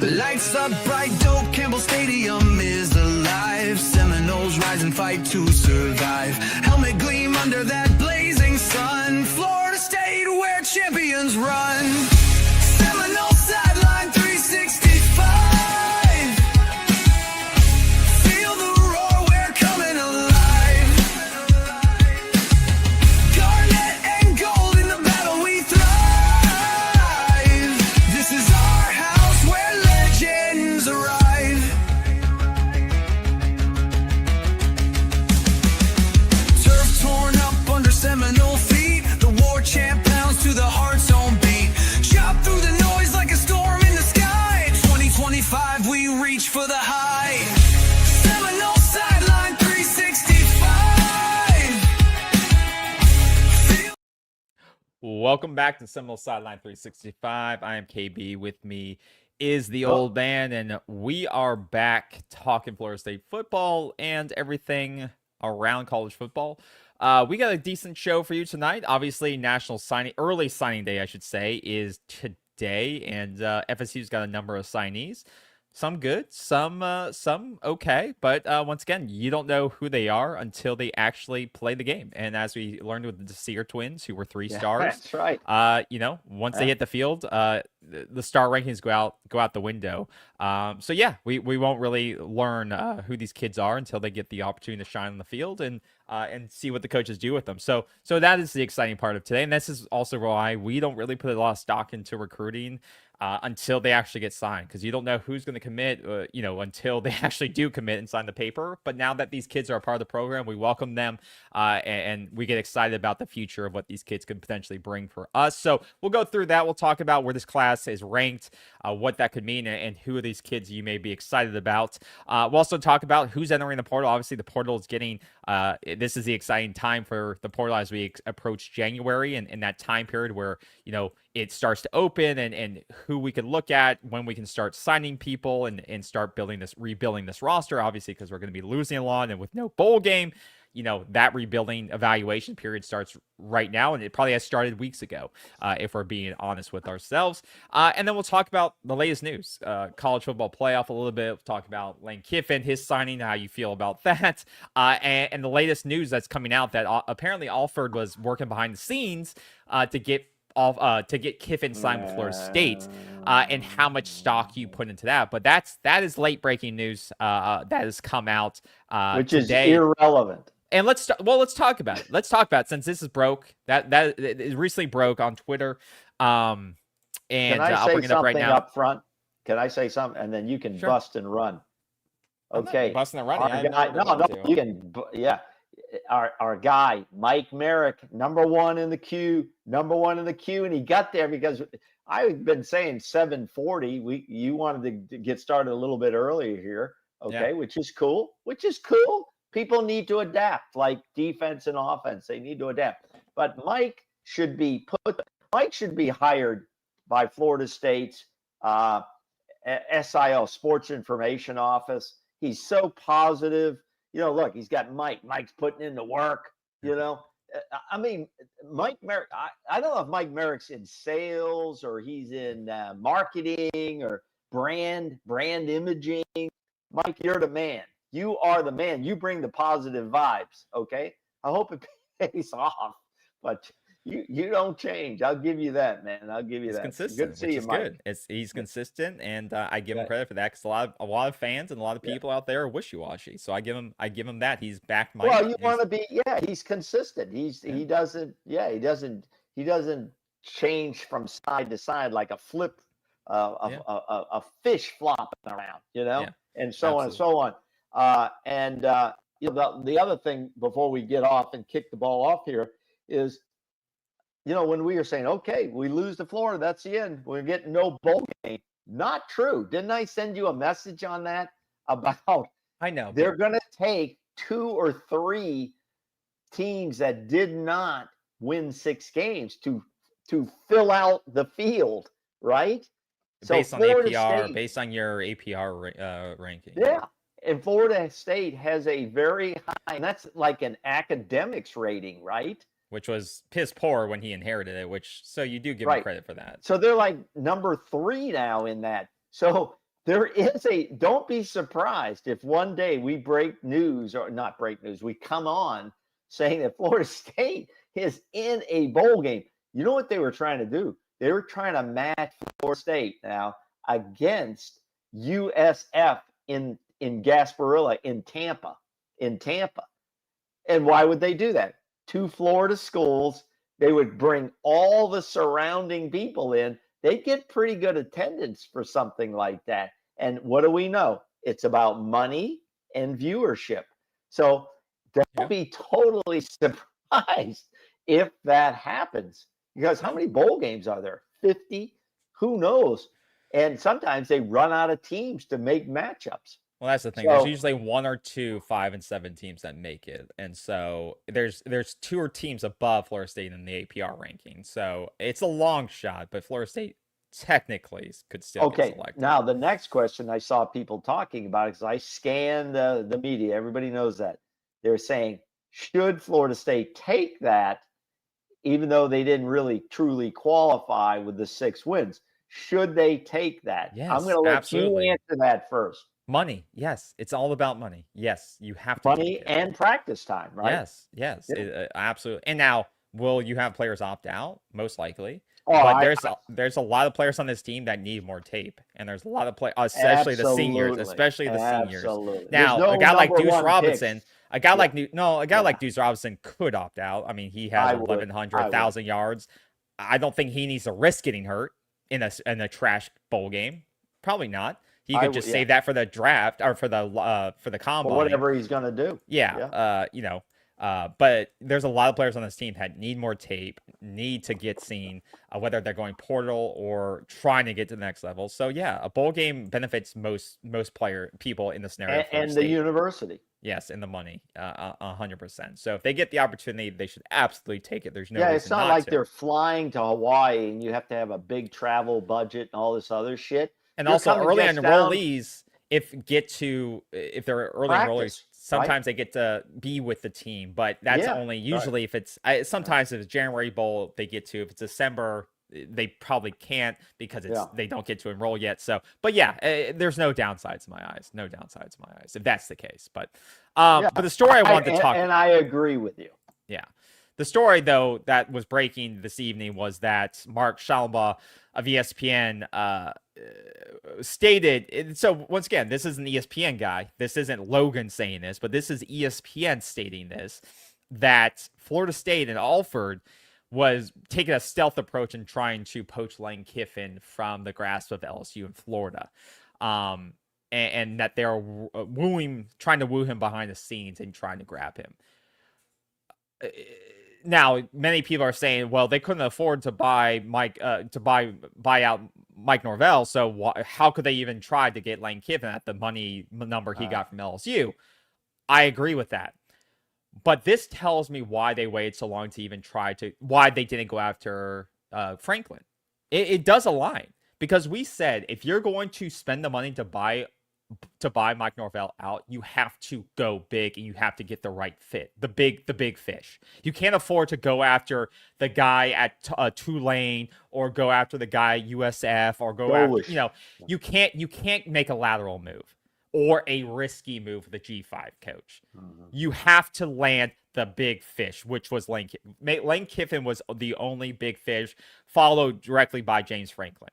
Lights up bright, dope, Campbell Stadium is alive. Seminoles rise and fight to survive. Helmet gleam under that blazing sun. Florida State where champions run. Seminole sideline 365. Feel the roar, we're coming alive. Garnet and gold in the battle we thrive. This is our house where legends arrive. Turf torn up under Seminole feet. The war chant pounds to the heart's own beat. Chop through the noise like a storm in the sky. 2025, we reach for the high. Seminole sideline 365. Welcome back to Seminole Sideline 365. I am KB. With me is the old man, and we are back talking Florida State football and everything around college football. We got a decent show for you tonight. Obviously, early signing day, I should say, is today, and FSU's got a number of signees. Some good, some okay, but once again, you don't know who they are until they actually play the game. And as we learned with the Sear twins, who were 3 stars, That's right. Once they hit the field, the star rankings go out the window. So yeah, we won't really learn who these kids are until they get the opportunity to shine on the field and see what the coaches do with them. So that is the exciting part of today, and this is also why we don't really put a lot of stock into recruiting until they actually get signed, because you don't know who's going to commit, until they actually do commit and sign the paper. But now that these kids are a part of the program, we welcome them, and we get excited about the future of what these kids could potentially bring for us. So we'll go through that. We'll talk about where this class is ranked, what that could mean, and who are these kids you may be excited about. We'll also talk about who's entering the portal. Obviously, the portal is getting this is the exciting time for the portal as we approach January, and in that time period where it starts to open, and who we can look at when we can start signing people and start rebuilding this roster, obviously, because we're going to be losing a lot, and with no bowl game, that rebuilding evaluation period starts right now, and it probably has started weeks ago, if we're being honest with ourselves. And then we'll talk about the latest news, college football playoff a little bit. We'll talk about Lane Kiffin, his signing, how you feel about that, and the latest news that's coming out that apparently Alford was working behind the scenes to get Kiffin signed with Florida State, and how much stock you put into that. But that is late breaking news that has come out Which today. is irrelevant. And let's talk about it. Let's talk about it, since this is broke. That it recently broke on Twitter. And I'll bring it up right now. Up front? Can I say something, and then you can bust and run? Okay, I'm not busting and running. No, you can. Yeah, our guy Mike Merrick, number one in the queue, and he got there because I've been saying 7:40. You wanted to get started a little bit earlier here, okay? Yeah. Which is cool. People need to adapt, like defense and offense. They need to adapt. But Mike should be hired by Florida State's SIL, Sports Information Office. He's so positive. Look, he's got Mike. Mike's putting in the work. I mean, Mike Merrick. I don't know if Mike Merrick's in sales or he's in marketing or brand imaging. Mike, you're the man. You are the man. You bring the positive vibes, okay? I hope it pays off, but you don't change. I'll give you that, man. I'll give you that. Consistent, good to see you, Mike. Good. He's consistent, and I give him credit for that, because a lot of fans and a lot of people out there are wishy-washy. So I give him that. He's backed Mike. Well, you want to be, he's consistent. He doesn't change from side to side like a flip, a fish flopping around, and so on and so on. The other thing before we get off and kick the ball off here is, when we were saying, okay, we lose to Florida, that's the end. We're getting no bowl game. Not true. Didn't I send you a message on that about? I know they're going to take 2 or 3 teams that did not win 6 games to fill out the field, right? Based on APR, State, based on your APR ranking. Yeah. And Florida State has a very high, and that's like an academics rating, right? Which was piss poor when he inherited it, so you do give him credit for that. So they're like number 3 now in that. So There is don't be surprised if one day we break news, or not break news, we come on saying that Florida State is in a bowl game. You know what they were trying to do? They were trying to match Florida State now against USF in Gasparilla in Tampa. And why would they do that? Two Florida schools. They would bring all the surrounding people in. They'd get pretty good attendance for something like that. And what do we know? It's about money and viewership. So don't be totally surprised if that happens. Because how many bowl games are there? 50? Who knows? And sometimes they run out of teams to make matchups. Well, that's the thing. There's usually 1 or 2 5 and 7 teams that make it, and so there's 2 teams above Florida State in the APR ranking. So it's a long shot, but Florida State technically could still get selected. Now the next question I saw people talking about, because I scanned the media, everybody knows that. They're saying, should Florida State take that, even though they didn't really truly qualify with the 6 wins? Should they take that? Yes, I'm going to let you answer that first. Money, yes. It's all about money. Yes, you have to money and practice time, right? Yes, absolutely. And now, will you have players opt out? Most likely. But there's a lot of players on this team that need more tape, and there's a lot of players, especially the seniors. Now, a guy like Deuce Robinson, like Deuce Robinson could opt out. I mean, he has 1,100 yards. I don't think he needs to risk getting hurt in a trash bowl game. Probably not. He could just save that for the draft or for the combine. Or whatever he's going to do. But there's a lot of players on this team that need more tape, need to get seen, whether they're going portal or trying to get to the next level. So a bowl game benefits most people in the scenario. And the university. Yes, and the money, 100%. So if they get the opportunity, they should absolutely take it. There's no reason it's not like they're flying to Hawaii and you have to have a big travel budget and all this other shit. And also early on enrollees, if they're early enrollees, sometimes they get to be with the team, but that's only usually if it's sometimes if it's January bowl they get to. If it's December, they probably can't because they don't get to enroll yet. So, but there's no downsides in my eyes. No downsides in my eyes if that's the case. But the story I wanted to talk and I agree with you. Yeah. The story, though, that was breaking this evening was that Mark Shalba of ESPN stated. So once again, this is an ESPN guy. This isn't Logan saying this, but this is ESPN stating this, that Florida State and Alford was taking a stealth approach and trying to poach Lane Kiffin from the grasp of LSU in Florida. And that they're trying to woo him behind the scenes and trying to grab him. Now, many people are saying, well, they couldn't afford to buy buy out Mike Norvell, so how could they even try to get Lane Kiffin at the money number he got from LSU? I agree with that. But this tells me why they waited so long to even why they didn't go after Franklin. It does align, because we said if you're going to spend the money to buy Mike Norvell out, you have to go big and you have to get the right fit, the big fish. You can't afford to go after the guy at Tulane or go after the guy at USF or go after, you can't make a lateral move or a risky move with the G5 coach. Mm-hmm. You have to land the big fish, which was Lane Kiffin. Lane Kiffin was the only big fish, followed directly by James Franklin.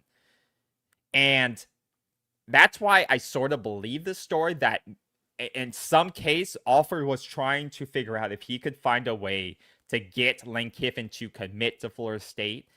And that's why I sort of believe this story that in some case, Alford was trying to figure out if he could find a way to get Lane Kiffin to commit to Florida State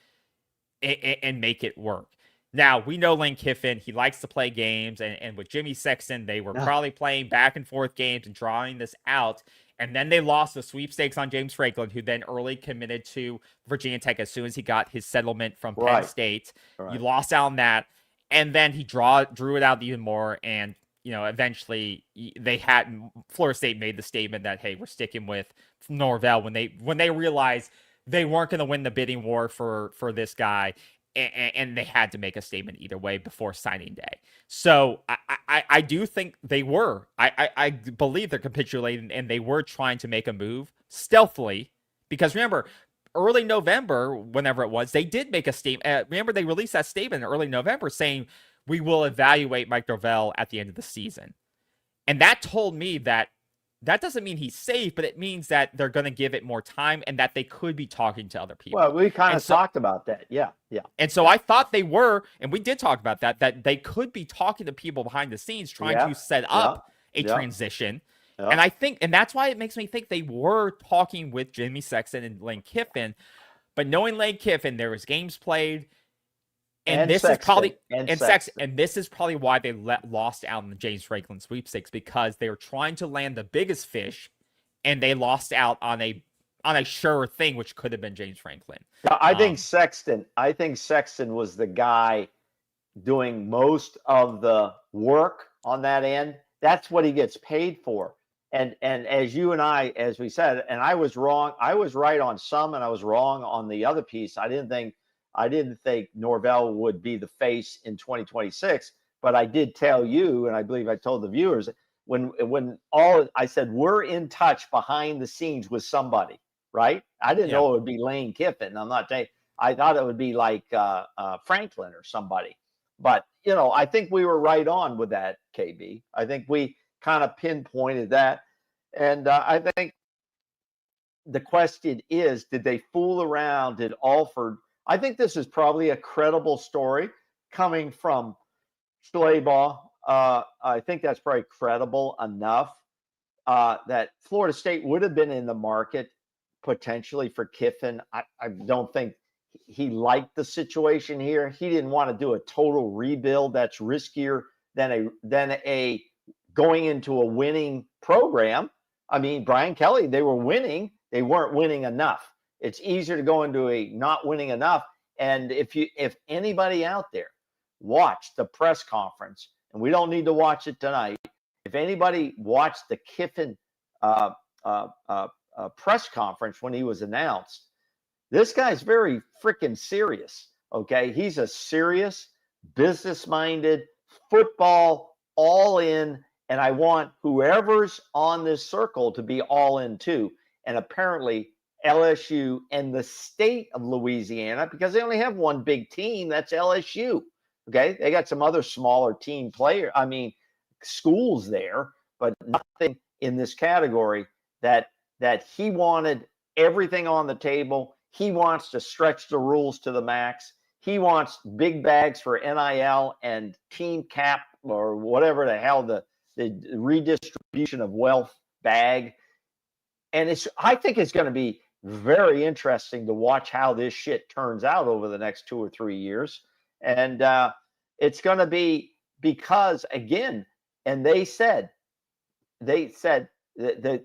and make it work. Now, we know Lane Kiffin, he likes to play games, and with Jimmy Sexton, they were probably playing back and forth games and drawing this out. And then they lost the sweepstakes on James Franklin, who then early committed to Virginia Tech as soon as he got his settlement from Penn State. Right. You lost out on that. And then he drew it out even more, and eventually Florida State made the statement that, hey, we're sticking with Norvell when they realized they weren't going to win the bidding war for this guy, and they had to make a statement either way before signing day. So I do think they were. I believe they're capitulating, and they were trying to make a move stealthily, because remember, early November, whenever it was, they did make a statement. Remember, they released that statement in early November saying, we will evaluate Mike Norvell at the end of the season. And that told me that doesn't mean he's safe, but it means that they're going to give it more time and that they could be talking to other people. Well, we kind of talked about that. Yeah. And so I thought they were, and we did talk about that they could be talking to people behind the scenes trying to set up a transition. And I think, and that's why it makes me think they were talking with Jimmy Sexton and Lane Kiffin. But knowing Lane Kiffin, there was games played. And this is probably and this is probably why they lost out in the James Franklin sweepstakes, because they were trying to land the biggest fish, and they lost out on a sure thing, which could have been James Franklin. I think Sexton was the guy doing most of the work on that end. That's what he gets paid for. And as you and I, as we said, and I was wrong. I was right on some, and I was wrong on the other piece. I didn't think Norvell would be the face in 2026, but I did tell you, and I believe I told the viewers, I said, we're in touch behind the scenes with somebody, right? I didn't know it would be Lane Kiffin. I'm not saying, I thought it would be like Franklin or somebody, but I think we were right on with that, KB. I think we kind of pinpointed that. And I think the question is, did they fool around? Did Alford? I think this is probably a credible story coming from Schleybaugh. I think that's probably credible enough that Florida State would have been in the market potentially for Kiffin. I don't think he liked the situation here. He didn't want to do a total rebuild. That's riskier than a going into a winning program. I mean, Brian Kelly, they were winning. They weren't winning enough. It's easier to go into a not winning enough. And if anybody out there watched the press conference, and we don't need to watch it tonight, if anybody watched the Kiffin press conference when he was announced, this guy's very freaking serious. Okay, he's a serious, business-minded, football all in, and I want whoever's on this circle to be all in too. And apparently LSU and the state of Louisiana, because they only have one big team, that's LSU. Okay, they got some other smaller schools there, but nothing in this category that he wanted everything on the table. He wants to stretch the rules to the max. He wants big bags for NIL and team cap or whatever the hell the redistribution of wealth bag. And I think it's going to be very interesting to watch how this shit turns out over the next 2 or 3 years. And it's going to be because, again, and they said that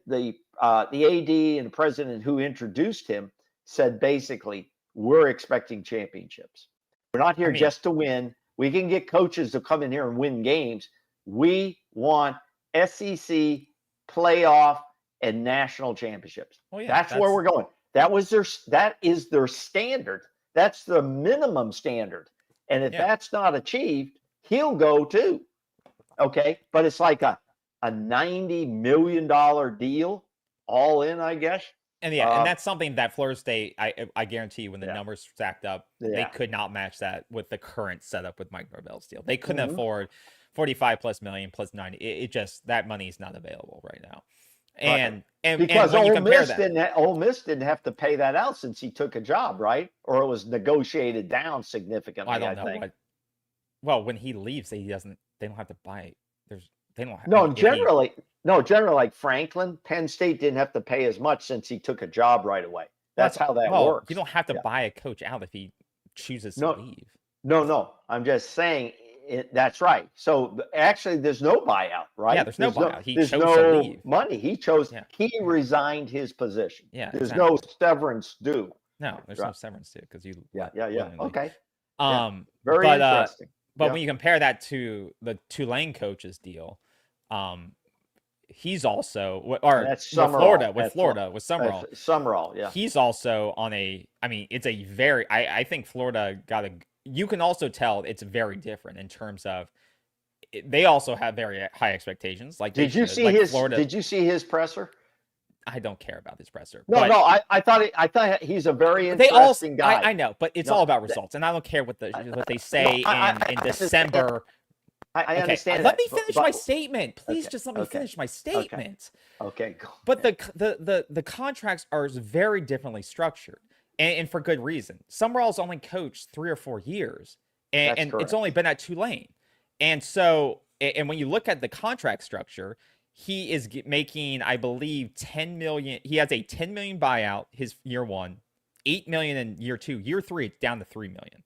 the AD and the president who introduced him said, basically, we're expecting championships. We're not here just to win. We can get coaches to come in here and win games. We want SEC playoff and national championships. That's where we're going. That is their standard. That's the minimum standard. And if that's not achieved, he'll go too. Okay. But it's like a $90 million deal all in, I guess. And and that's something that Florida State, I guarantee you, when the numbers stacked up, they could not match that with the current setup with Mike Norvell's deal. They couldn't afford 45 plus million plus 90. It just, that money is not available right now. And because when Ole Miss didn't have to pay that out since he took a job, right? Or it was negotiated down significantly. I don't know. Well, when he leaves, they don't have to buy. Generally, like Franklin, Penn State didn't have to pay as much since he took a job right away. That's how that works. You don't have to buy a coach out if he chooses to leave. No. I'm just saying that's right. So actually, there's no buyout, right? Yeah, there's no buyout. He chose to leave. Money. He chose. Yeah. He resigned his position. Yeah, there's no severance due. No, there's no severance due because you. Yeah. Okay. Very interesting. But when you compare that to the Tulane coach's deal, he's also with Florida with Summerall. Summerall, yeah. He's also on it's a very I think Florida you can also tell it's very different in terms of they also have very high expectations. Like did you see his presser? I don't care about this presser. No, but no, I thought he's a very they all, interesting guy. I know, but it's No, all about results, and I don't care what they say in December. I Okay, understand. let that, me finish but- my statement. Please okay, just let me okay, finish my statement. Okay, go But ahead. the contracts are very differently structured, and for good reason. Summerall's only coached 3 or 4 years, That's and it's correct. only been at Tulane. And so, and when you look at the contract structure, he is making, I believe, 10 million. He has a 10 million buyout his year 1, 8 million in year 2. Year 3, it's down to 3 million.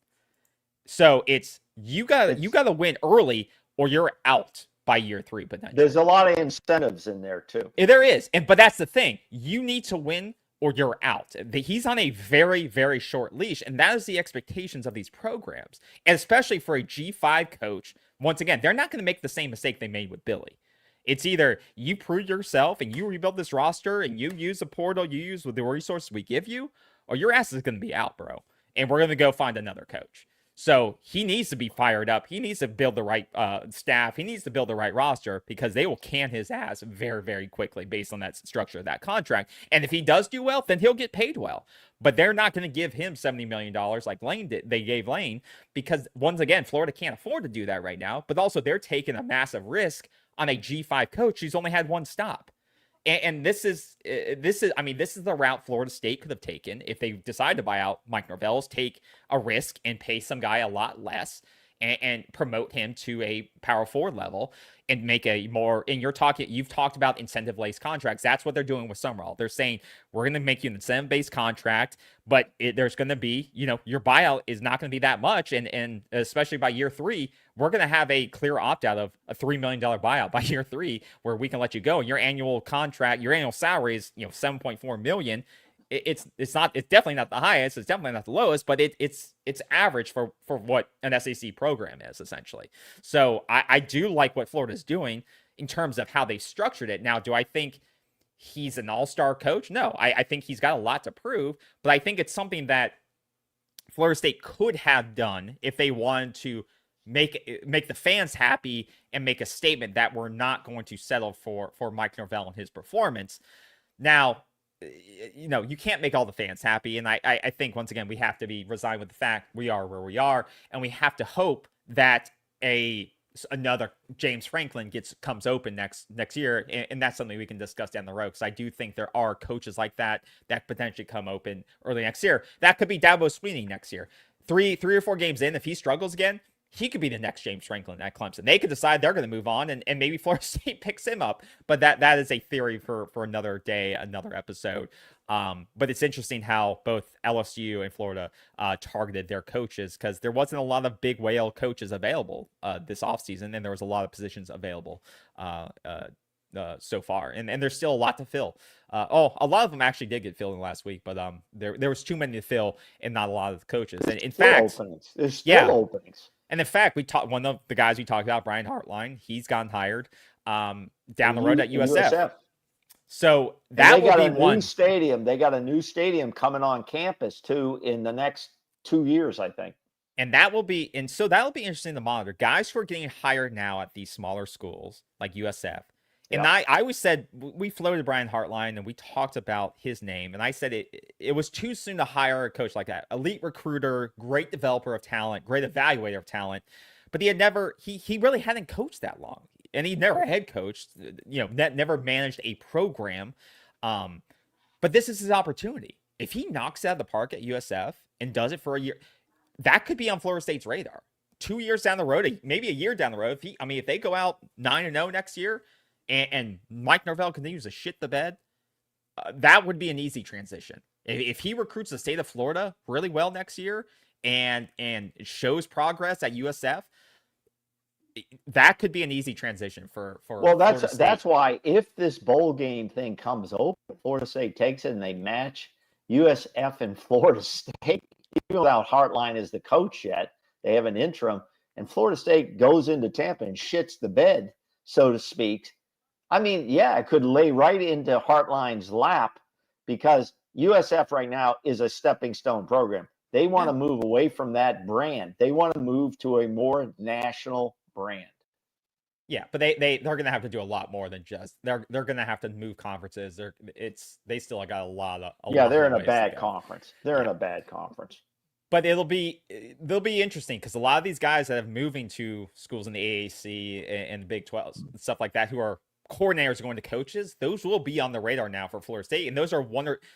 So it's you got to win early, or you're out by year 3 potentially. There's a lot of incentives in there too. There is, but that's the thing. You need to win, or you're out. He's on a very, very short leash, and that is the expectations of these programs, and especially for a G5 coach. Once again, they're not going to make the same mistake they made with Billy. It's either you prove yourself and you rebuild this roster and you use the portal, you use with the resources we give you, or your ass is going to be out, bro. And we're going to go find another coach. So he needs to be fired up. He needs to build the right staff. He needs to build the right roster, because they will can his ass very, very quickly based on that structure of that contract. And if he does do well, then he'll get paid well. But they're not going to give him $70 million like Lane did. They gave Lane, because once again, Florida can't afford to do that right now. But also they're taking a massive risk on a G5 coach who's only had one stop. And this is the route Florida State could have taken if they decide to buy out Mike Norvell's, take a risk and pay some guy a lot less and promote him to a power forward level and make a more, and you've talked about incentive-based contracts. That's what they're doing with Summerall. They're saying, we're going to make you an incentive-based contract, but there's going to be, your buyout is not going to be that much. And especially by year 3, we're going to have a clear opt-out of a $3 million buyout by year 3, where we can let you go. And your annual contract, your annual salary is, $7.4 million. It's definitely not the highest. It's definitely not the lowest, but it's average for what an SEC program is, essentially. So I do like what Florida's doing in terms of how they structured it. Now, do I think he's an all-star coach? No, I think he's got a lot to prove, but I think it's something that Florida State could have done if they wanted to make the fans happy and make a statement that we're not going to settle for Mike Norvell and his performance. Now, you can't make all the fans happy. And I think, once again, we have to be resigned with the fact we are where we are. And we have to hope that another James Franklin comes open next year. And that's something we can discuss down the road, because I do think there are coaches like that potentially come open early next year. That could be Dabo Swinney next year. 3 or 4 games in, if he struggles again, he could be the next James Franklin at Clemson. They could decide they're going to move on, and maybe Florida State picks him up. But that is a theory for another day, another episode. But it's interesting how both LSU and Florida targeted their coaches, because there wasn't a lot of big whale coaches available this offseason, and there was a lot of positions available so far. And there's still a lot to fill. A lot of them actually did get filled in the last week, but there was too many to fill and not a lot of the coaches. And in fact, openings. There's still openings. And in fact, one of the guys we talked about, Brian Hartline, he's gotten hired down the road at USF. So that will be one. New stadium. They got a new stadium coming on campus too in the next 2 years, I think. And that'll be interesting to monitor. Guys who are getting hired now at these smaller schools like USF. And I always said, we floated Brian Hartline and we talked about his name. And I said it was too soon to hire a coach like that. Elite recruiter, great developer of talent, great evaluator of talent. But he really hadn't coached that long. And he never head coached, never managed a program. But this is his opportunity. If he knocks it out of the park at USF and does it for a year, that could be on Florida State's radar. 2 years down the road, maybe a year down the road. If they go out 9-0 next year, and Mike Norvell continues to shit the bed, that would be an easy transition. If he recruits the state of Florida really well next year and shows progress at USF, that could be an easy transition for. Well, that's why if this bowl game thing comes open, Florida State takes it and they match USF and Florida State, even without Hartline as the coach yet, they have an interim, and Florida State goes into Tampa and shits the bed, so to speak. It could lay right into Hartline's lap, because USF right now is a stepping stone program. They want to move away from that brand. They want to move to a more national brand. Yeah, but they're going to have to do a lot more than just they're going to have to move conferences. They still got a lot They're of in a ways to bad go. conference. They're in a bad conference. But they'll be interesting because a lot of these guys that have moving to schools in the AAC and the Big 12s and stuff like that, who are coordinators going to coaches, those will be on the radar now for Florida State, and those are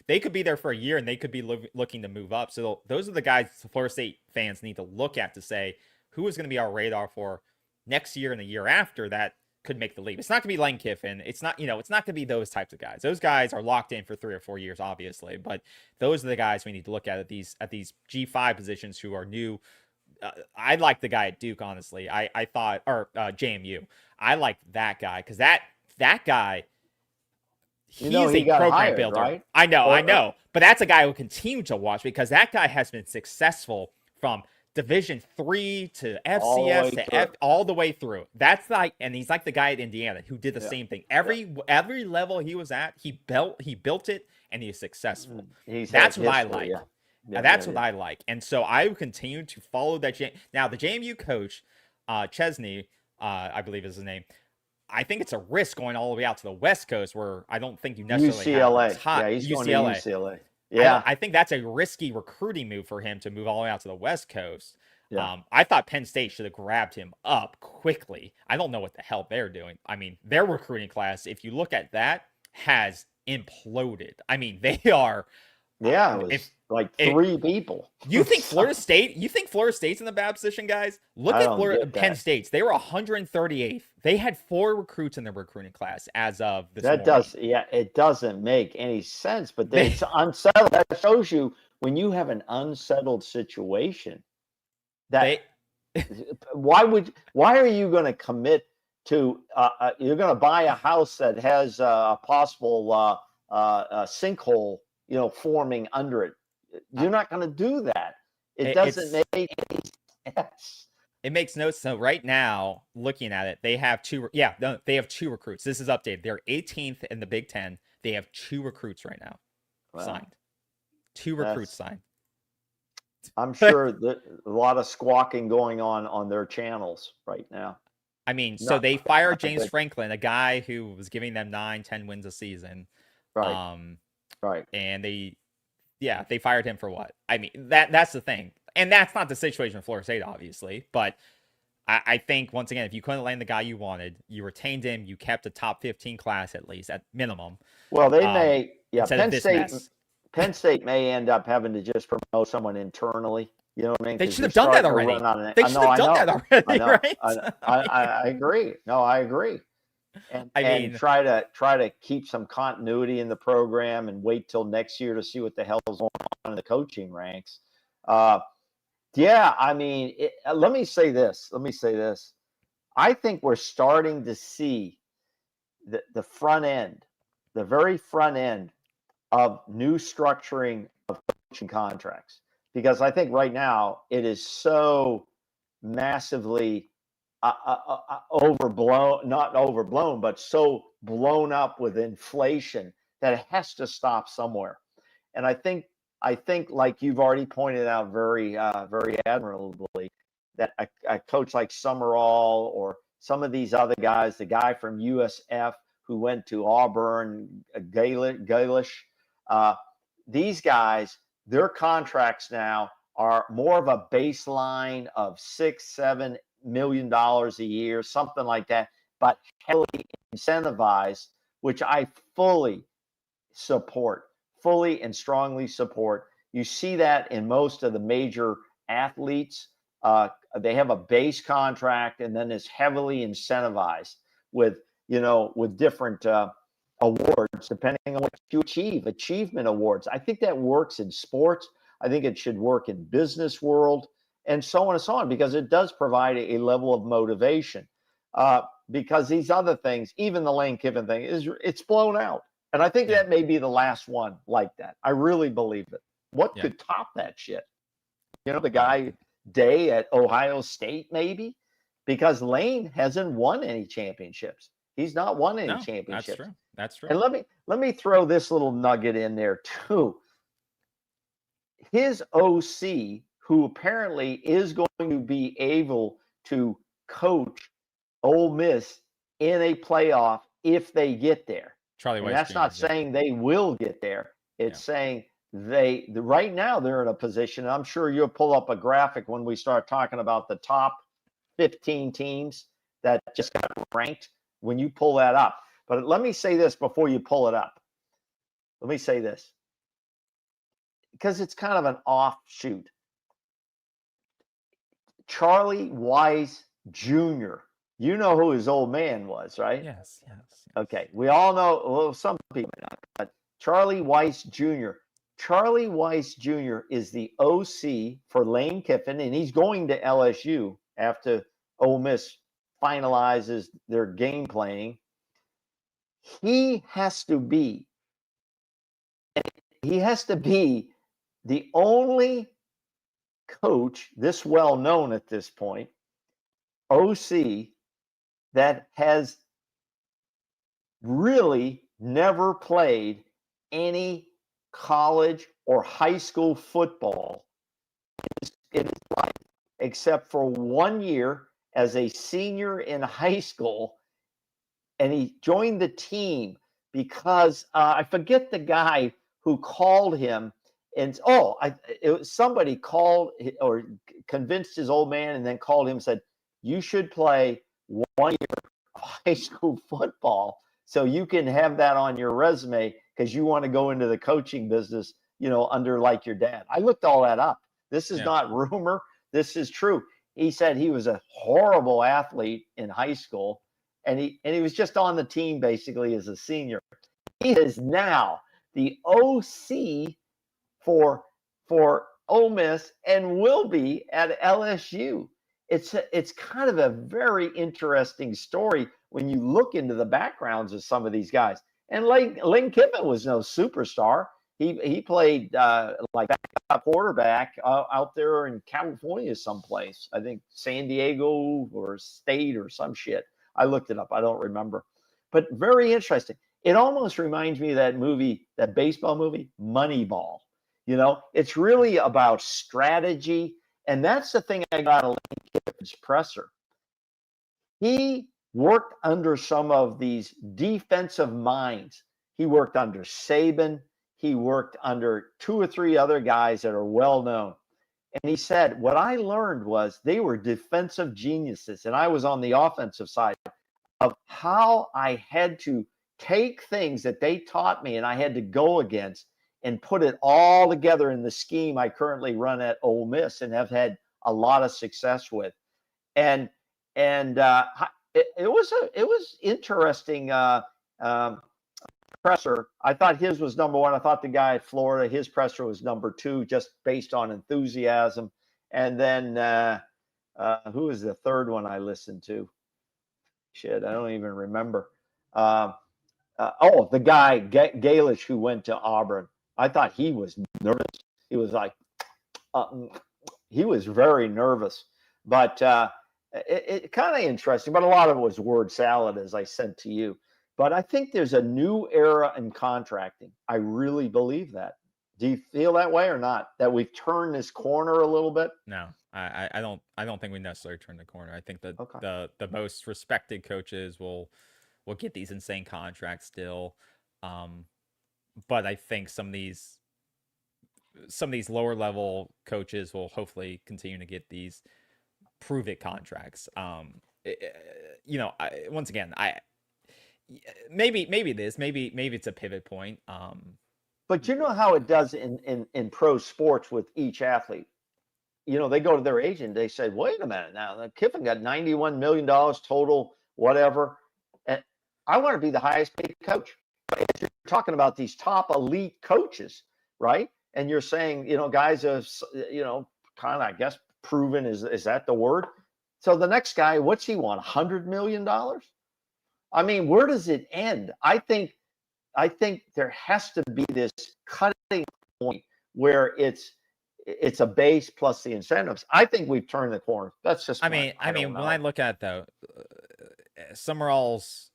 they could be there for a year and they could be looking to move up. So those are the guys Florida State fans need to look at to say who is going to be our radar for next year and the year after that could make the leap. It's not going to be Lane Kiffin. It's not going to be those types of guys. Those guys are locked in for 3 or 4 years, obviously, but those are the guys we need to look at these G5 positions who are new. I like the guy at Duke, honestly. I thought, or JMU. I like that guy because that guy, he's a got program hired, builder. right? I know, but that's a guy who continue to watch because that guy has been successful from Division 3 to FCS to all the way through. That's and he's like the guy at Indiana who did the same thing. Every level he was at, he built it, and he is successful. That's what I like. That's what I like. And so I will continue to follow that. Now the JMU coach, Chesney, I believe is his name. I think it's a risk going all the way out to the West Coast where I don't think you necessarily UCLA. have He's UCLA. going to UCLA. Yeah, I think that's a risky recruiting move for him to move all the way out to the West Coast. Yeah. I thought Penn State should have grabbed him up quickly. I don't know what the hell they're doing. I mean, their recruiting class, if you look at that, has imploded. I mean, they are. Yeah, it was like 3 people. You think Florida State? You think Florida State's in the bad position, guys? Look at Penn State's. They were 138th. They had 4 recruits in their recruiting class as of this morning. It doesn't make any sense. But it's unsettled. That shows you when you have an unsettled situation. Why are you going to commit to? You're going to buy a house that has a possible sinkhole, forming under it. You're not going to do that. It doesn't make any sense. It makes no sense. So right now, looking at it, they have 2. Yeah, no, they have 2 recruits. This is updated. They're 18th in the Big Ten. They have 2 recruits right now signed. 2 recruits signed. I'm sure that a lot of squawking going on their channels right now. I mean, so they fired James Franklin, a guy who was giving them 9-10 wins a season. Right. Right. And they fired him for what? I mean, that's the thing. And that's not the situation in Florida State, obviously. But I think, once again, if you couldn't land the guy you wanted, you retained him, you kept a top 15 class at least, at minimum. Well, they may, Penn State may end up having to just promote someone internally. You know what I mean? They should have done that already. They should have done that already, right? I agree. No, I agree. And try to keep some continuity in the program and wait till next year to see what the hell is going on in the coaching ranks. I mean, let me say this. I think we're starting to see the front end, the very front end of new structuring of coaching contracts, because I think right now it is so massively overblown, not overblown, but so blown up with inflation that it has to stop somewhere. And I think like you've already pointed out very admirably, that a coach like Summerall or some of these other guys, the guy from USF who went to Auburn, Galish, these guys, their contracts now are more of a baseline of $6-7 million a year, something like that, but heavily incentivized, which I fully and strongly support. You see that in most of the major athletes. They have a base contract and then it's heavily incentivized with different awards depending on what you achieve, achievement awards. I think that works in sports. I think it should work in business world and so on and so on, because it does provide a level of motivation. Because these other things, even the Lane Kiffin thing, it's blown out. And I think that may be the last one like that. I really believe it. What could top that shit? The guy Day at Ohio State, maybe? Because Lane hasn't won any championships. He's not won any championships. That's true. And let me throw this little nugget in there too. His OC, who apparently is going to be able to coach Ole Miss in a playoff if they get there. Charlie And Weiss that's Jr., not yeah. saying they will get there. It's saying right now they're in a position. I'm sure you'll pull up a graphic when we start talking about the top 15 teams that just got ranked when you pull that up. But let me say this before you pull it up. Let me say this, because it's kind of an offshoot. Charlie Weiss Jr. You know who his old man was, right? Yes, yes. Okay. We all know, well, some people not, but Charlie Weiss Jr. Charlie Weiss Jr. is the OC for Lane Kiffin, and he's going to LSU after Ole Miss finalizes their game playing. He has to be the only coach this well known at this point, OC, that has really never played any college or high school football in his life, except for 1 year as a senior in high school. And he joined the team because I forget the guy who called him. And somebody called or convinced his old man and then called him and said, you should play 1 year of high school football so you can have that on your resume because you want to go into the coaching business, under like your dad. I looked all that up. This is not rumor. This is true. He said he was a horrible athlete in high school, and he was just on the team basically as a senior. He is now the OC for Ole Miss and will be at LSU. It's kind of a very interesting story when you look into the backgrounds of some of these guys. And Lane Kiffin was no superstar. He played like backup quarterback out there in California someplace. I think San Diego or State or some shit. I looked it up. I don't remember. But very interesting. It almost reminds me of that movie, that baseball movie, Moneyball. It's really about strategy. And that's the thing I got out of Lane Kiffin's presser. He worked under some of these defensive minds. He worked under Saban. He worked under 2 or 3 other guys that are well known. And he said, what I learned was they were defensive geniuses. And I was on the offensive side of how I had to take things that they taught me and I had to go against and put it all together in the scheme I currently run at Ole Miss and have had a lot of success with. And it was interesting presser. I thought his was number 1. I thought the guy at Florida, his presser was number 2, just based on enthusiasm. And then who was the third one I listened to? Shit, I don't even remember. The guy Galish who went to Auburn. I thought he was nervous. He was like, he was very nervous. But it kind of interesting. But a lot of it was word salad, as I said to you. But I think there's a new era in contracting. I really believe that. Do you feel that way or not? That we've turned this corner a little bit? No, I don't think we necessarily turn the corner. I think that the most respected coaches will get these insane contracts still. But I think some of these lower level coaches will hopefully continue to get these prove it contracts. Once again, maybe it's a pivot point. But you know how it does in pro sports with each athlete. They go to their agent. They say, "Wait a minute now, Kiffin got $91 million total, whatever, and I want to be the highest paid coach." You're talking about these top elite coaches, right? And you're saying, guys have, kind of, I guess, proven is that the word? So the next guy, what's he want? $100 million? I mean, where does it end? I think there has to be this cutting point where it's a base plus the incentives. I think we've turned the corner. That's just. I mean, when I look at though, Summerall's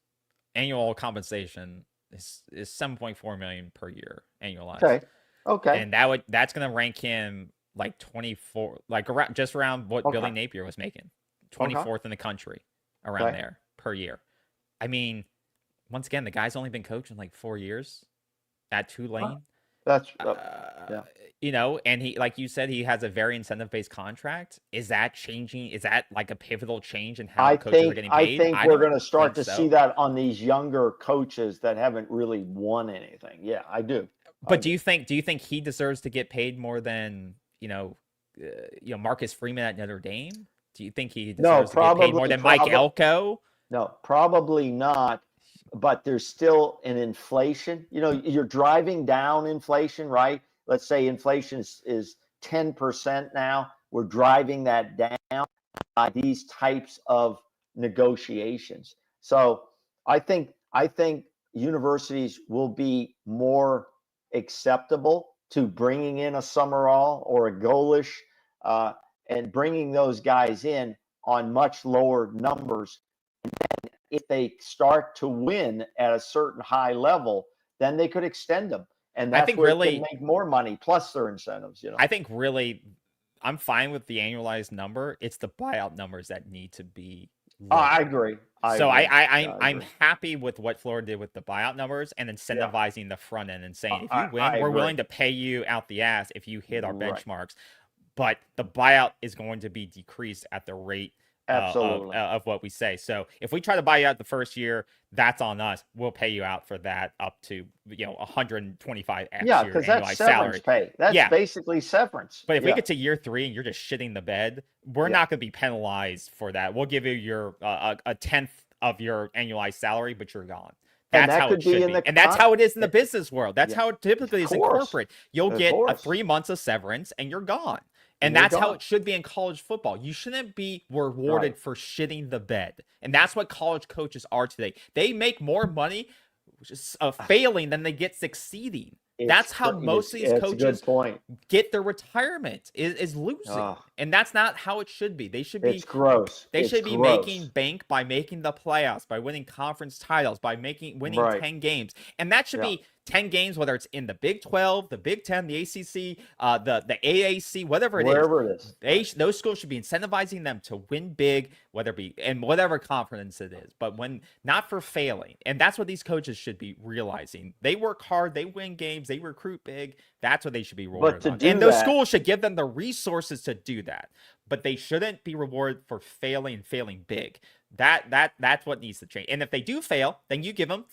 annual compensation is $7.4 million per year annualized. Okay. And that's going to rank him like 24, like around what Billy Napier was making, 24th in the country, around there per year. I mean, once again, the guy's only been coaching like 4 years at Tulane. That's Uh, yeah. and he, like you said, he has a very incentive-based contract. Is that changing? Is that like a pivotal change in how coaches are getting I paid? think I we're don't going to start think to see so. that on these younger coaches that haven't really won anything. Yeah, I do. But do you think he deserves to get paid more than Marcus Freeman at Notre Dame? Do you think he No, deserves to get paid more than Mike Elko? no, probably not. But there's still an inflation. You're driving down inflation, right? Let's say inflation is 10% now. We're driving that down by these types of negotiations. So I think universities will be more acceptable to bringing in a Summerall or a Golish, and bringing those guys in on much lower numbers. If they start to win at a certain high level, then they could extend them. And I that's think where they can really, make more money plus their incentives. I think really, I'm fine with the annualized number. It's the buyout numbers that need to be I lowered. agree. So I'm agree. happy with what Florida did with the buyout numbers and Yeah, incentivizing the front end and saying if you I win, we're agree. willing to pay you out the ass if you hit our Right. benchmarks. But the buyout is going to be decreased at the rate Absolutely. of what we say. So if we try to buy you out the first year, that's on us. We'll pay you out for that up to 125x Yeah, your because that's annualized severance salary. pay. That's Yeah, basically severance. but if we Yeah. get to year 3 and you're just shitting the bed, we're Yeah. not going to be penalized for that. We'll give you your a tenth of your annualized salary, but you're gone. And That's that how it could be should in be, the and that's how it is in the business world. That's Yeah. how it typically Of is in course. corporate. You'll Of get a course. 3 months of severance, and you're gone. And And you're that's how gone. it should be in college football. You shouldn't be rewarded Right. for shitting the bed, and that's what college coaches are today. They make more money failing than they get succeeding. That's how most of these It's a good coaches point. get their retirement is losing. Oh, And that's not how it should be. They should it's be gross. they It's should be making gross. bank by making the playoffs, by winning conference titles, by winning Right. 10 games. And that should Yeah. be 10 games, whether it's in the Big 12, the Big 10, the ACC, the AAC, whatever it is. Wherever it is. Those schools should be incentivizing them to win big, whether it be in whatever conference it is, but when not for failing. And that's what these coaches should be realizing. They work hard, they win games, they recruit big. That's what they should be rewarded to on. do And those that- schools should give them the resources to do that. But they shouldn't be rewarded for failing big. That's what needs to change. And if they do fail, then you give them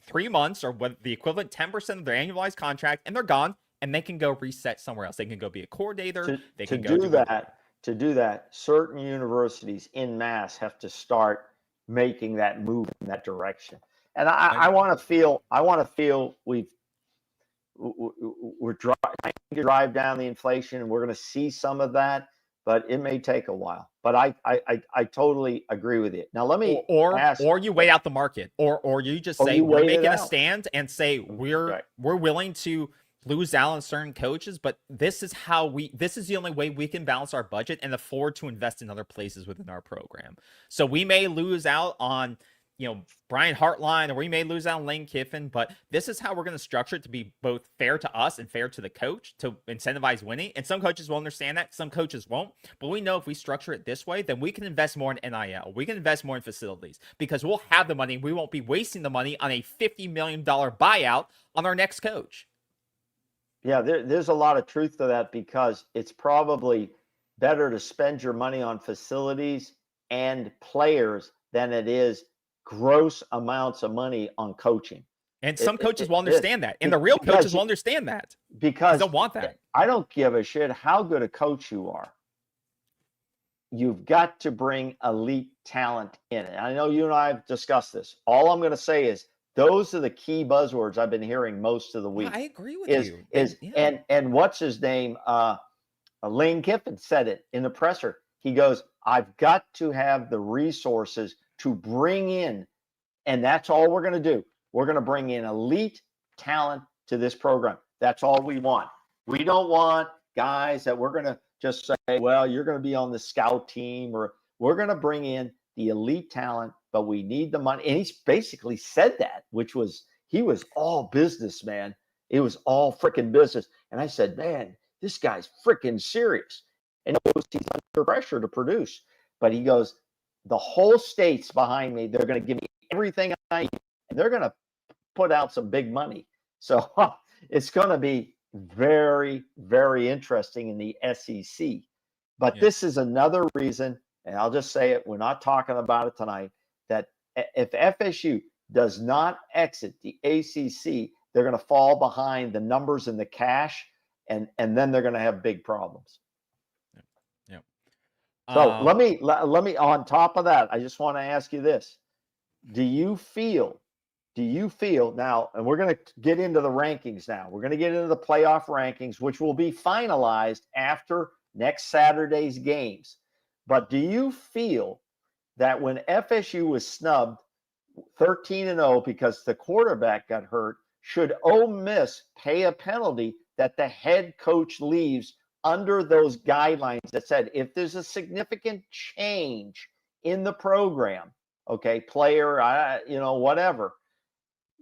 3 months or what the equivalent 10% of their annualized contract, and they're gone, and they can go reset somewhere else. They can go be a coordinator. They to can go do that. To do that, certain universities in mass have to start making that move in that direction. And I want to feel we're trying to drive down the inflation, and we're going to see some of that, but it may take a while. But I totally agree with you. Now let me ask, or you wait out the market, or you just Or say you we're wait it making a out. stand and say we're Right. willing to lose out on certain coaches, but this is the only way we can balance our budget and afford to invest in other places within our program. So we may lose out on Brian Hartline, or we may lose out on Lane Kiffin, but this is how we're going to structure it to be both fair to us and fair to the coach to incentivize winning. And some coaches will understand that, some coaches won't. But we know if we structure it this way, then we can invest more in NIL. We can invest more in facilities because we'll have the money. We won't be wasting the money on a $50 million buyout on our next coach. Yeah, there's a lot of truth to that, because it's probably better to spend your money on facilities and players than it is gross amounts of money on coaching. And some coaches will understand that. And the real coaches will understand that. Because they'll want that. I don't give a shit how good a coach you are. You've got to bring elite talent in. And I know you and I have discussed this. All I'm going to say is those are the key buzzwords I've been hearing most of the week. I agree with you. And what's his name? Lane Kiffin said it in the presser. He goes, I've got to have the resources to bring in, and that's all we're going to do. We're going to bring in elite talent to this program. That's all we want. We don't want guys that we're going to just say, well, you're going to be on the scout team, or we're going to bring in the elite talent, but we need the money. And he's basically said that, he was all business, man. It was all freaking business. And I said, man, this guy's freaking serious. And he's under pressure to produce. But he goes, the whole state's behind me. They're going to give me everything I need, and they're going to put out some big money. So it's going to be very, very interesting in the SEC. But this is another reason, and I'll just say it, we're not talking about it tonight, that if FSU does not exit the ACC, they're going to fall behind the numbers and the cash, and then they're going to have big problems. Yeah. So let me, on top of that, I just want to ask you this. Do you feel now, and we're going to get into the rankings now. We're going to get into the playoff rankings, which will be finalized after next Saturday's games. But do you feel that when FSU was snubbed 13-0 because the quarterback got hurt, should Ole Miss pay a penalty that the head coach leaves under those guidelines that said if there's a significant change in the program, okay, player, whatever,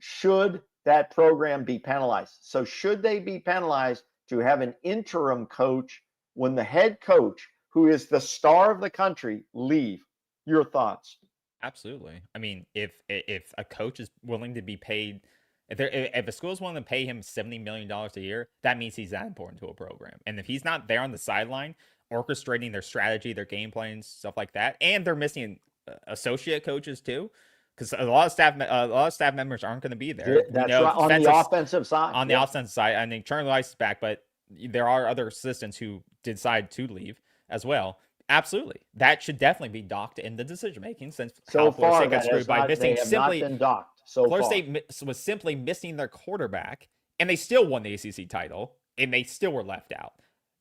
should that program be penalized? So should they be penalized to have an interim coach when the head coach, who is the star of the country, leave? Your thoughts? Absolutely. I mean, if a coach is willing to be paid, if a school is willing to pay him $70 million a year, that means he's that important to a program. And if he's not there on the sideline, orchestrating their strategy, their game plans, stuff like that, and they're missing associate coaches too, because a lot of staff members aren't going to be there. That's right. On the offensive side. On the offensive side, I think Charlie Weiss is back, but there are other assistants who decide to leave as well. Absolutely, that should definitely be docked in the decision making. Since so Florida far, State got screwed by missing simply not been docked. So Florida far. State was simply missing their quarterback, and they still won the ACC title, and they still were left out.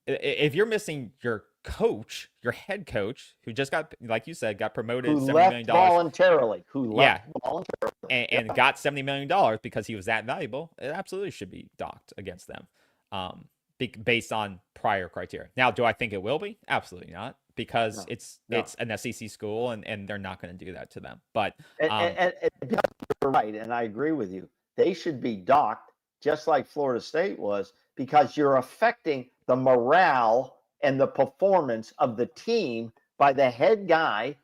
If you're missing your coach, your head coach, who just got, like you said, got promoted, who $70 left million voluntarily, and got $70 million because he was that valuable, it absolutely should be docked against them, based on prior criteria. Now, do I think it will be? Absolutely not, because it's an SEC school, and they're not going to do that to them. But and you're right, and I agree with you. They should be docked just like Florida State was, because you're affecting the morale and the performance of the team by the head guy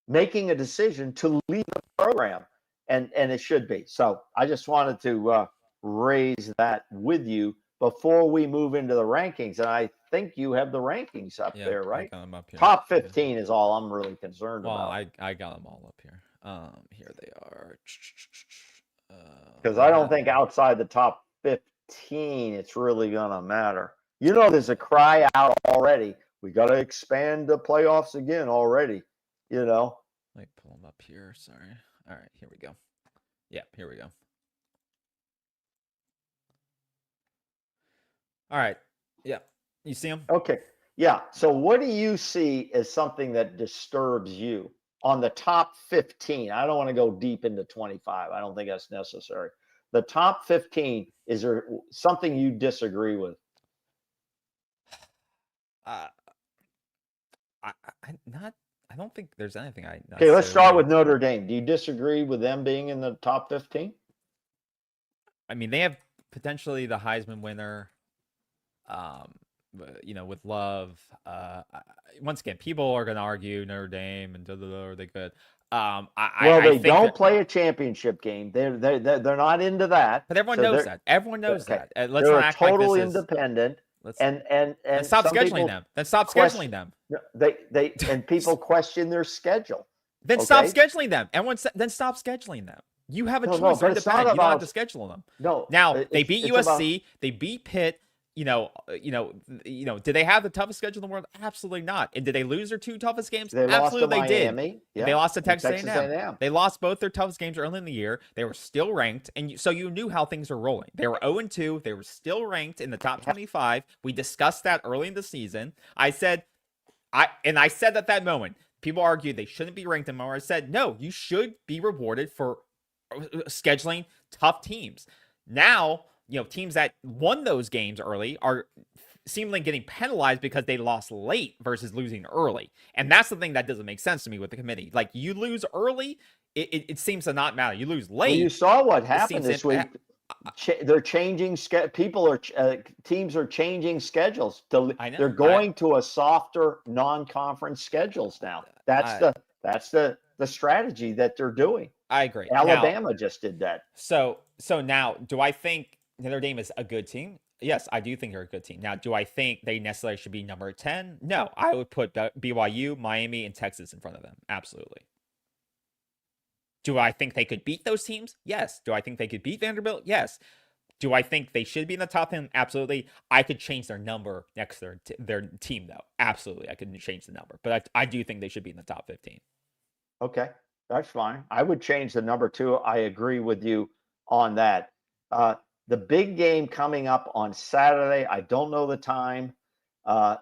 making a decision to leave the program, and it should be. So I just wanted to raise that with you before we move into the rankings. And I think you have the rankings up there, right? I got them up here. Top 15 is all I'm really concerned about. Well, I got them all up here. Here they are. Because I don't think outside the top 15 it's really gonna matter. There's a cry out already. We got to expand the playoffs again already. Let me pull them up here. Sorry. All right, here we go. Yeah, here we go. All right. Yeah. You see them? Okay. Yeah. So what do you see as something that disturbs you on the top 15? I don't want to go deep into 25. I don't think that's necessary. The top 15, is there something you disagree with? I don't think there's anything I. Okay, let's start with Notre Dame. Do you disagree with them being in the top 15? I mean, they have potentially the Heisman winner. With Love. Once again, people are going to argue Notre Dame and are they good? They don't play a championship game. They're not into that. But everyone knows that. Everyone knows that. Let's they're not act totally like this independent. And stop scheduling them. Then stop scheduling them. They and people question their schedule. Then stop scheduling them. Then stop scheduling them. You have a choice. They're independent. You don't have to schedule them. No. Now they beat USC. They beat Pitt. Did they have the toughest schedule in the world? Absolutely not. And did they lose their two toughest games? Absolutely, they did. Yeah. They lost to Texas A&M. They lost both their toughest games early in the year. They were still ranked, and so you knew how things were rolling. They were 0-2. They were still ranked in the top 25. We discussed that early in the season. I said at that moment, people argued they shouldn't be ranked anymore. I said, no, you should be rewarded for scheduling tough teams. Now, teams that won those games early are seemingly getting penalized because they lost late versus losing early. And that's the thing that doesn't make sense to me with the committee. Like, you lose early, it seems to not matter. You lose late. Well, you saw what happened this week. They're changing teams are changing schedules. They're going to a softer non-conference schedules now. That's the strategy that they're doing. I agree. Alabama just did that. So now, do I think Notre Dame is a good team? Yes, I do think they're a good team. Now, do I think they necessarily should be number 10? No, I would put BYU, Miami, and Texas in front of them. Absolutely. Do I think they could beat those teams? Yes. Do I think they could beat Vanderbilt? Yes. Do I think they should be in the top 10? Absolutely. I could change their number next to their team, though. Absolutely. I could change the number. But I do think they should be in the top 15. Okay, that's fine. I would change the number 2. I agree with you on that. The big game coming up on Saturday, I don't know the time. I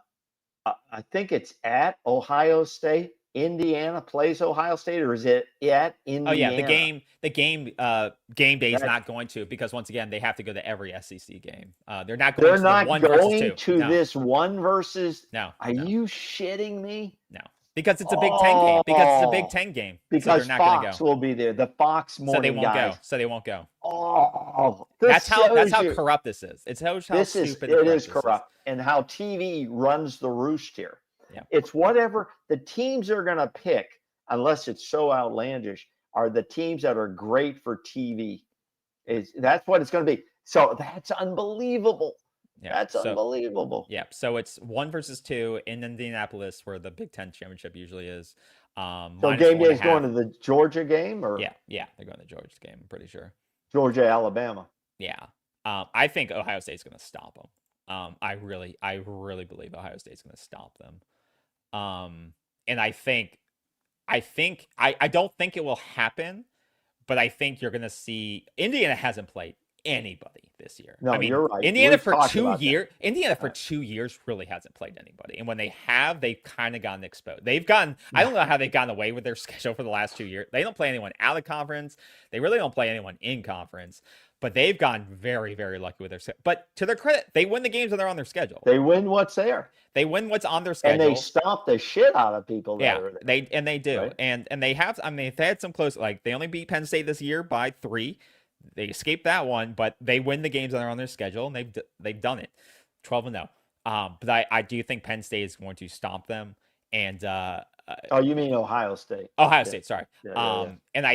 think it's at Ohio State. Indiana plays Ohio State, or is it at Indiana? Oh yeah, the game day is not going to, because once again they have to go to every SEC game. They're not going to the one versus two. To this 1 versus. No. Are you shitting me? No. Because it's a Big Ten game. Because it's a Big Ten game. Because so they're not Fox go. will be there. The Fox morning guys. So they won't go. Oh, that's how corrupt this is. It's how stupid it is corrupt, and how TV runs the roost here. Yeah. It's whatever the teams are going to pick, unless it's so outlandish, are the teams that are great for TV. That's what it's going to be. So that's unbelievable. Yeah, that's unbelievable. Yeah. So it's 1 versus 2 in Indianapolis, where the Big Ten championship usually is. So game day is going to the Georgia game, or yeah, they're going to the Georgia game. I'm pretty sure. Georgia, Alabama. Yeah. I think Ohio State's going to stop them. I really believe Ohio State's going to stop them. And I don't think it will happen, but I think you're going to see Indiana hasn't played anybody this year. No, I mean, you're right. Indiana for 2 years. Indiana for 2 years really hasn't played anybody, and when they have, they've kind of gotten exposed. They've gotten. I don't know how they've gotten away with their schedule for the last 2 years. They don't play anyone out of conference. They really don't play anyone in conference. But they've gotten very, very lucky with their schedule. But to their credit, they win the games when they're on their schedule. They win what's there. They win what's on their schedule. And they stomp the shit out of people. They do. Right? And they have. I mean, they had some close. Like they only beat Penn State this year by 3. They escaped that one, but they win the games that are on their schedule, and they've done it, 12-0. But I do think Penn State is going to stomp them. And you mean Ohio State? Ohio State, sorry. Yeah. And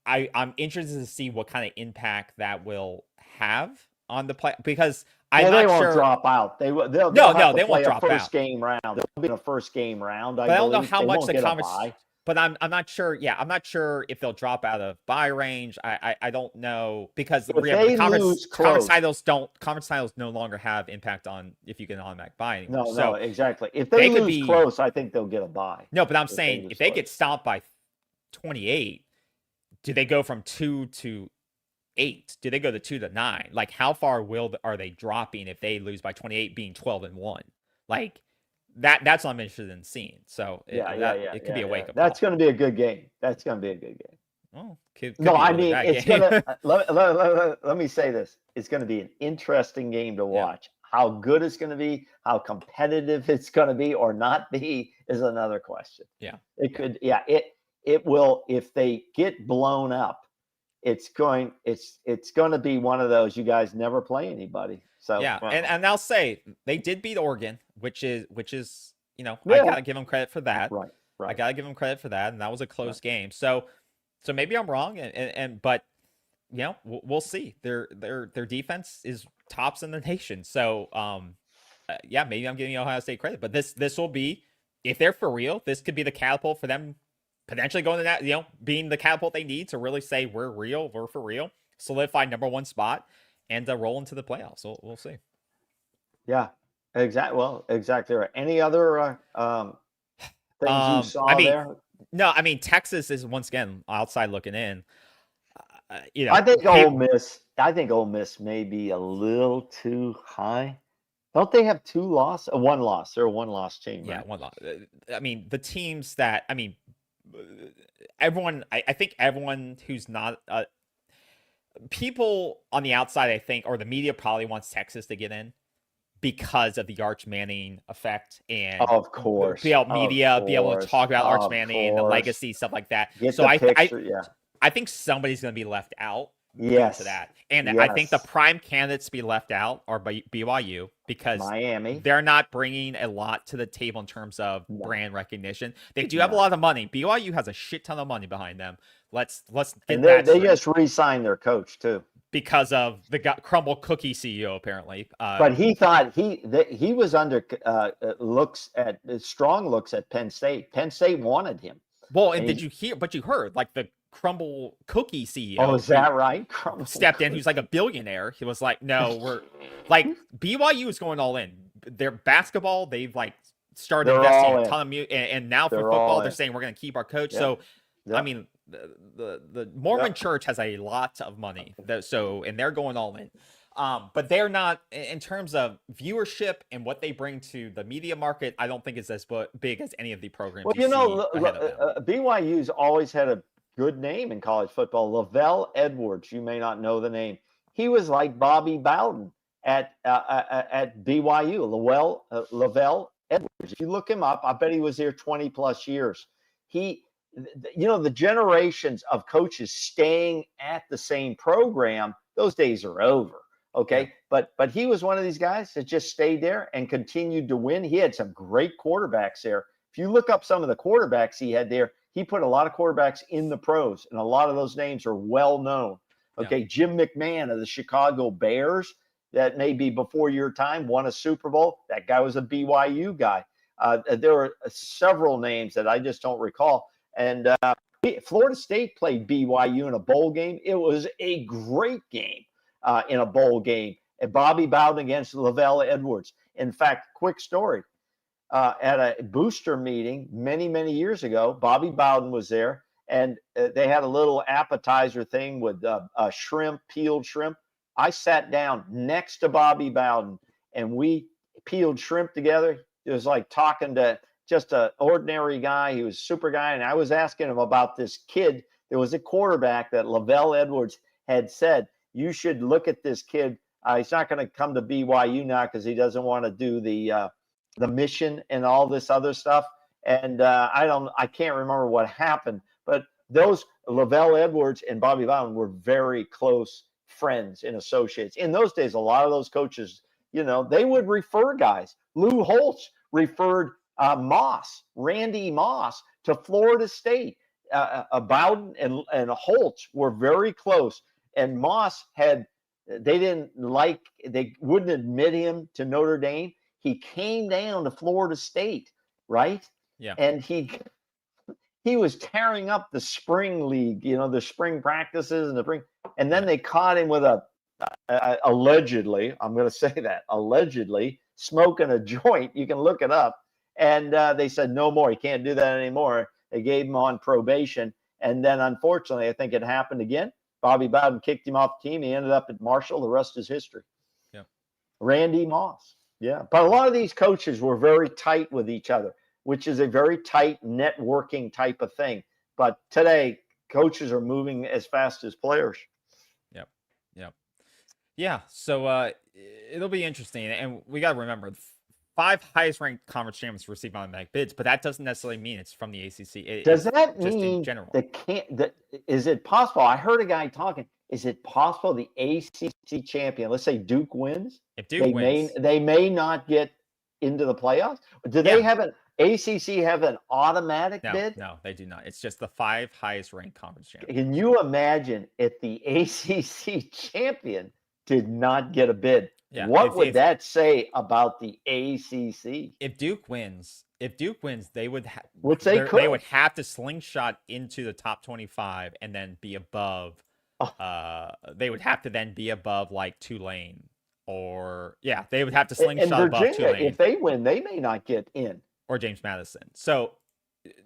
I'm interested to see what kind of impact that will have on the play, because they won't drop out. They won't drop out. First game round. They'll be in a first game round. But I don't know how much the conversation. But I'm not sure. Yeah, I'm not sure if they'll drop out of bye range. I don't know, because the conference titles no longer have impact on if you get an automatic bye anymore. No, exactly. If they lose close, I think they'll get a bye. No, but I'm saying if they get stomped by 28, do they go from 2 to 8? Do they go to 2 to 9? Like, how far are they dropping if they lose by 28, being 12-1? Like. That's what I'm interested in seeing. So it could be a wake up. That's going to be a good game. That's going to be a good game. Oh, it's going to. Let me say this: it's going to be an interesting game to watch. Yeah. How good it's going to be, how competitive it's going to be or not be, is another question. Yeah, it could. Yeah, it will. If they get blown up, it's going to be one of those. You guys never play anybody. So yeah, and I'll say they did beat Oregon, which is I gotta give them credit for that. Right. I gotta give them credit for that, and that was a close game. So maybe I'm wrong, but we'll see. Their defense is tops in the nation. So maybe I'm giving Ohio State credit, but this will be, if they're for real, this could be the catapult for them potentially going to that, being the catapult they need to really say we're real, we're for real, solidify number 1 spot. And roll into the playoffs. So we'll see. Yeah, exactly. Well, exactly right. Any other things you saw there? No, I mean, Texas is once again outside looking in. I think Ole Miss may be a little too high. Don't they have 2 losses? 1 loss. They're a 1-loss team. Yeah, right? 1 loss. I mean, the teams that everyone. I think everyone who's not. People on the outside, I think, or the media probably wants Texas to get in because of the Arch Manning effect, and of course, be able to talk about Arch Manning and the legacy, stuff like that. I think somebody's going to be left out, Yes. to that. And I think the Yes. prime candidates to be left out are BYU because Miami. they're not bringing a lot to the table in terms of No. brand recognition. They do have a lot of money. BYU has a shit ton of money behind them. Let's get And that they straight. just re-signed their coach too. Because of the Crumble Cookie CEO, apparently. But he thought he was under strong looks at Penn State. Penn State wanted him. Well, and did you hear? But you heard like the Crumble Cookie CEO. Oh, is that right? Stepped in. Who's like a billionaire. He was like, "No, we're like BYU is going all in. Their basketball, they've like started investing a ton of and now for football, they're saying we're going to keep our coach." So, I mean, the Mormon Church has a lot of money, and they're going all in. But they're not in terms of viewership and what they bring to the media market. I don't think it's as big as any of the programs. Well, BYU's always had a good name in college football. Lavelle Edwards, you may not know the name. He was like Bobby Bowden at BYU. Lavelle Edwards. If you look him up, I bet he was there 20 plus years. The generations of coaches staying at the same program, those days are over. Okay. Yeah. But he was one of these guys that just stayed there and continued to win. He had some great quarterbacks there. If you look up some of the quarterbacks he had there, he put a lot of quarterbacks in the pros, and a lot of those names are well known. Okay. Yeah. Jim McMahon of the Chicago Bears, that may be before your time, won a Super Bowl. That guy was a BYU guy. There are several names that I just don't recall. And Florida State played BYU in a bowl game. It was a great game in a bowl game. And Bobby Bowden against Lavelle Edwards. In fact, quick story. At a booster meeting many, many years ago, Bobby Bowden was there, and they had a little appetizer thing with shrimp, peeled shrimp. I sat down next to Bobby Bowden, and we peeled shrimp together. It was like talking to just an ordinary guy. He was a super guy. And I was asking him about this kid. There was a quarterback that Lavelle Edwards had said, you should look at this kid. He's not going to come to BYU now because he doesn't want to do the mission and all this other stuff. And I can't remember what happened, but those Lavelle Edwards and Bobby Bowden were very close friends and associates. In those days, a lot of those coaches, they would refer guys. Lou Holtz referred Randy Moss to Florida State. Bowden and Holtz were very close, and Moss they wouldn't admit him to Notre Dame. He came down to Florida State, right? Yeah. And he was tearing up the spring league, the spring practices and then they caught him with allegedly, I'm going to say that, allegedly smoking a joint. You can look it up. And they said, no more. He can't do that anymore. They gave him on probation. And then, unfortunately, I think it happened again. Bobby Bowden kicked him off the team. He ended up at Marshall. The rest is history. Yeah. Randy Moss. Yeah. But a lot of these coaches were very tight with each other, which is a very tight networking type of thing. But today, coaches are moving as fast as players. Yep. Yep. Yeah. So it'll be interesting. And we got to remember, 5 highest ranked conference champions receive automatic bids, but that doesn't necessarily mean it's from the ACC. Does that mean in general? Is it possible? I heard a guy talking. Is it possible the ACC champion, let's say Duke wins? If Duke wins, they may not get into the playoffs. Do they have ACC have an automatic bid? No, they do not. It's just the 5 highest ranked conference champions. Can you imagine if the ACC champion did not get a bid? Yeah, what would that say about the ACC? If Duke wins, they would they would have to slingshot into the top 25 and then be above. They would have to then be above like Tulane, they would have to slingshot above Tulane. If they win, they may not get in. Or James Madison. So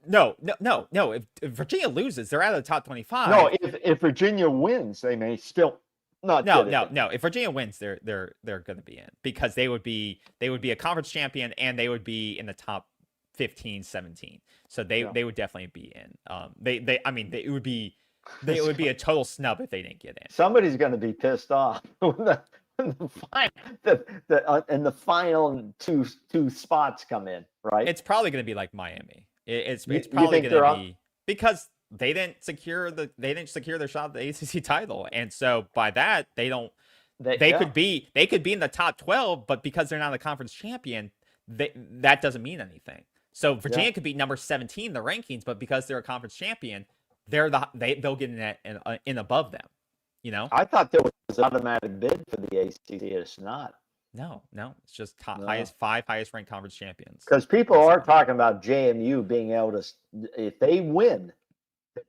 no. If Virginia loses, they're out of the top 25. No, if Virginia wins, they may still. No. If Virginia wins, they're going to be in because they would be a conference champion and they would be in the top 15, 17. So they would definitely be in. It would be a total snub if they didn't get in. Somebody's going to be pissed off when the final two spots come in, right? It's probably going to be like Miami. It's probably going to be because they didn't secure their shot at the ACC title, and so by that they Yeah. could be in the top 12, but because they're not a conference champion, that doesn't mean anything. So Virginia could be number 17 in the rankings, but because they're a conference champion, they'll get in above them. You know? I thought there was an automatic bid for the ACC. It's not. No, it's just No. highest ranked conference champions. Because people are talking about JMU being able to, if they win,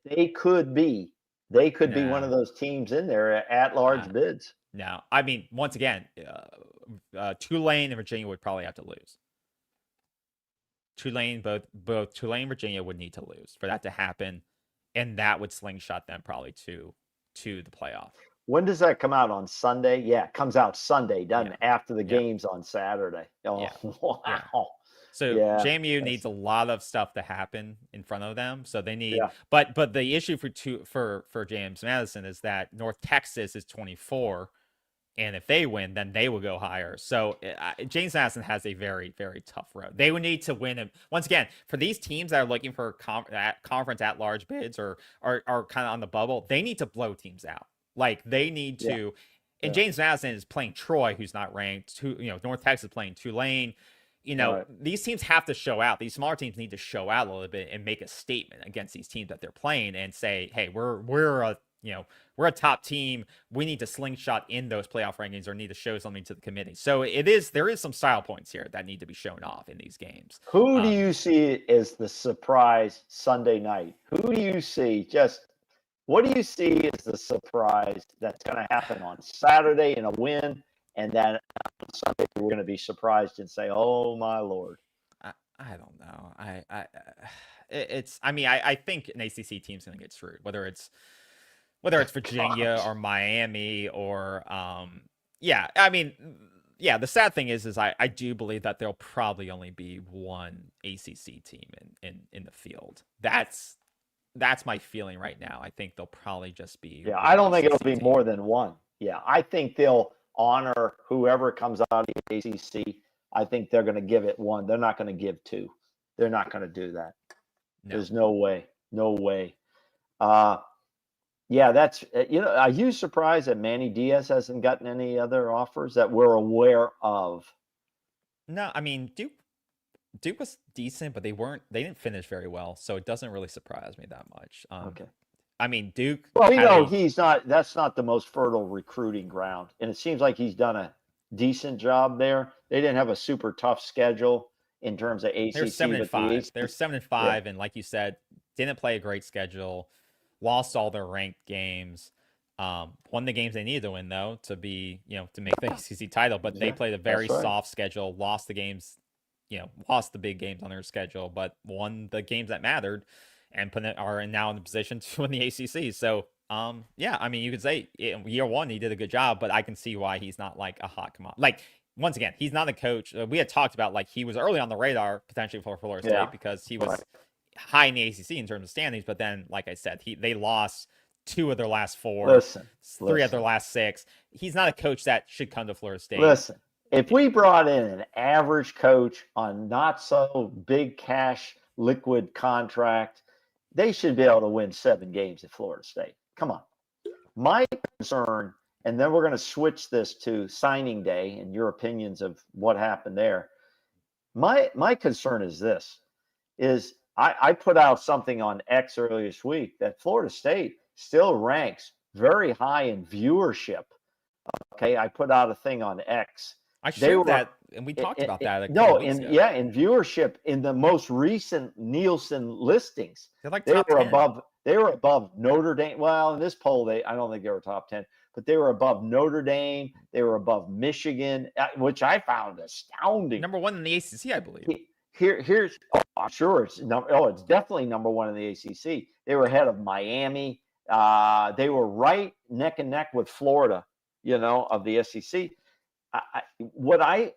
they could be one of those teams in there at large bids. No, I mean, once again, Tulane and Virginia would probably have to lose. Both Tulane and Virginia would need to lose for that to happen, and that would slingshot them probably to the playoff. When does that come out? On Sunday? Yeah, it comes out Sunday, doesn't it? After the games on Saturday. Oh, wow. Yeah. So JMU needs a lot of stuff to happen in front of them. So they need, but the issue for James Madison is that North Texas is 24, and if they win, then they will go higher. So James Madison has a very, very tough road. They would need to win. And once again, for these teams that are looking for conference at large bids or are kind of on the bubble, they need to blow teams out. Like they need to. And James Madison is playing Troy, who's not ranked. North Texas playing Tulane. These teams have to show out. These smaller teams need to show out a little bit and make a statement against these teams that they're playing and say, hey, we're a top team. We need to slingshot in those playoff rankings or need to show something to the committee. So there is some style points here that need to be shown off in these games. Who do you see as the surprise Sunday night? Who do you see what do you see as the surprise that's going to happen on Saturday in a win? And then on Sunday, we're going to be surprised and say, "Oh my Lord!" I don't know. I think an ACC team's going to get screwed, whether it's Virginia or Miami or the sad thing is I do believe that there'll probably only be one ACC team in the field. That's my feeling right now. I think they'll probably just be. Yeah, I don't think it'll be more than one. Yeah, I think they'll honor whoever comes out of the ACC. I think they're going to give it one. They're not going to give two. They're not going to do that. No. There's no way. No way. That's are you surprised that Manny Diaz hasn't gotten any other offers that we're aware of? No, I mean Duke was decent, but they didn't finish very well, so it doesn't really surprise me that much. Okay. I mean, Duke. Well, he's not. That's not the most fertile recruiting ground, and it seems like he's done a decent job there. They didn't have a super tough schedule in terms of ACC. They're 7-5. They're 7-5, and like you said, didn't play a great schedule. Lost all their ranked games. Won the games they needed to win though to be to make the ACC title, but they played a very soft schedule. Lost the games. Lost the big games on their schedule, but won the games that mattered. And are now in the position to win the ACC. So, I mean, you could say year one he did a good job, but I can see why he's not like a hot commodity. Like once again, he's not a coach. We had talked about like he was early on the radar potentially for Florida State because he was high in the ACC in terms of standings. But then, like I said, they lost 2 of their last 4, 3 of their last 6. He's not a coach that should come to Florida State. Listen, if we brought in an average coach on not so big cash liquid contract, they should be able to win 7 games at Florida State. Come on. My concern, and then we're going to switch this to signing day and your opinions of what happened there. My concern is this, I put out something on X earlier this week that Florida State still ranks very high in viewership. Okay, I put out a thing on X. I shared that, and we talked about that. In viewership in the most recent Nielsen listings, they were above. They were above Notre Dame. Well, in this poll, I don't think they were top 10, but they were above Notre Dame. They were above Michigan, which I found astounding. Number 1 in the ACC, I believe. I'm sure it's it's definitely number 1 in the ACC. They were ahead of Miami. They were right neck and neck with Florida, of the SEC. What I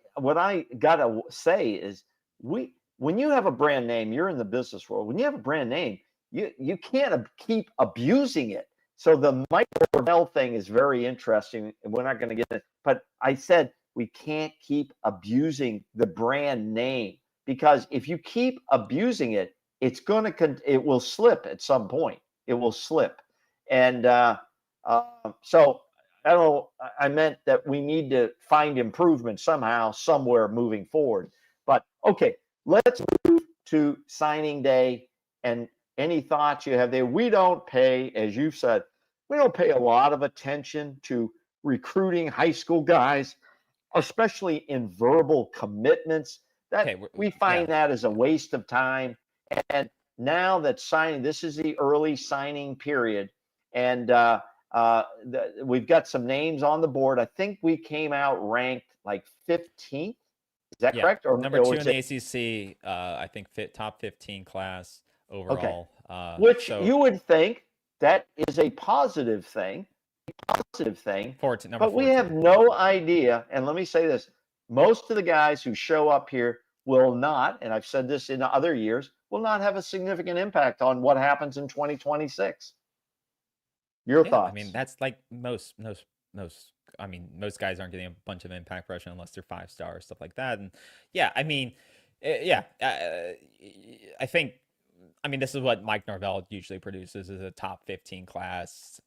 gotta say is when you have a brand name, you're in the business world. When you have a brand name, you can't keep abusing it. So the Mike Norvell thing is very interesting, and we're not going to get it. But I said we can't keep abusing the brand name because if you keep abusing it, it will slip at some point. it will slip. And so I don't know. I meant that we need to find improvement somehow, somewhere moving forward. But okay, let's move to signing day and any thoughts you have there. We don't pay, as you've said, we don't pay a lot of attention to recruiting high school guys, especially in verbal commitments. That Okay, we find yeah. that as a waste of time. And now that signing, this is the early signing period, and we've got some names on the board. I think we came out ranked like 15th. Is that Yeah, correct? number 2 in was the it? ACC. I think top 15 class Okay. overall. Which So you would think that is a positive thing, number but we 14. have no idea. And let me say this, most of the guys who show up here will not, and I've said this in other years, will not have a significant impact on what happens in 2026. Your Yeah, I mean thoughts? that's like most. I mean, most guys aren't getting a bunch of impact pressure unless they're 5 stars, stuff like that. And yeah, I mean, yeah, I think. I mean, this is what Mike Norvell usually produces is a top 15 class.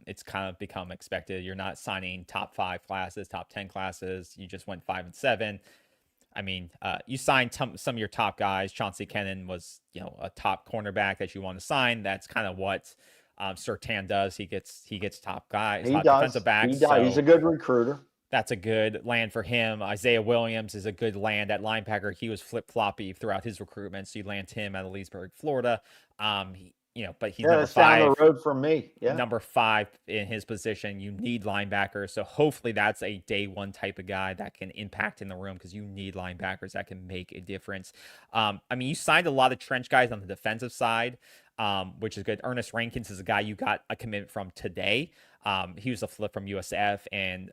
It's kind of become expected. You're not signing top 5 classes, top 10 classes. You just went 5 and 7. I mean, you signed some of your top guys. Chauncey Kennan was, a top cornerback that you want to sign. That's kind of what Surtain does. He gets top guys, He top does. defensive backs. He does. He's So a good recruiter. that's a good land for him. Isaiah Williams is a good land at linebacker. He was flip-floppy throughout his recruitment, so you land him at Leesburg, Florida. But he's Yeah, number that's down the 5. road from me. Yeah. Number 5 in his position. You need linebackers, so hopefully that's a day one type of guy that can impact in the room because you need linebackers that can make a difference. I mean, you signed a lot of trench guys on the defensive side, which is good. Ernest Rankins is a guy you got a commitment from today. He was a flip from USF, and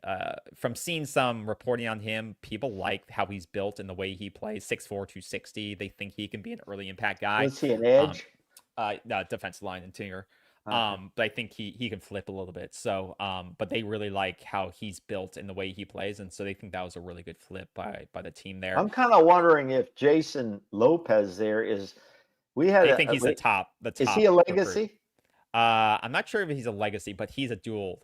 from seeing some reporting on him, people like how he's built and the way he plays. 6'4", 260. They think he can be an early impact guy. Was he an edge? No, defensive line interior. Okay. But I think he can flip a little bit. So, but they really like how he's built and the way he plays, and so they think that was a really good flip by the team there. I'm kind of wondering if Jason Lopez there is. They think he's the top. Is he a recruit. legacy? I'm not sure if he's a legacy, but he's a dual.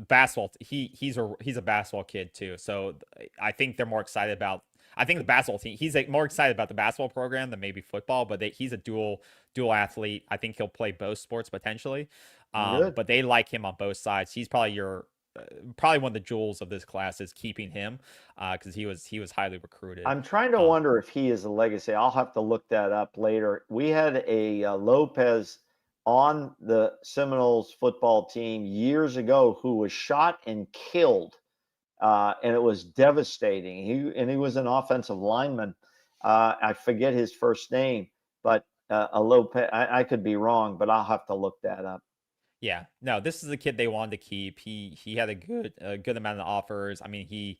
Basketball. He's a basketball kid too. So I think they're more excited about. I think the basketball team. He's more excited about the basketball program than maybe football. But he's a dual athlete. I think he'll play both sports potentially. But they like him on both sides. He's probably probably one of the jewels of this class is keeping him because he was highly recruited. I'm trying to wonder if he is a legacy. I'll have to look that up later. We had a Lopez on the Seminoles football team years ago who was shot and killed, and it was devastating. He was an offensive lineman. I forget his first name, but a Lopez. I could be wrong, but I'll have to look that up. Yeah, no, this is the kid they wanted to keep. He had a good amount of offers. I mean,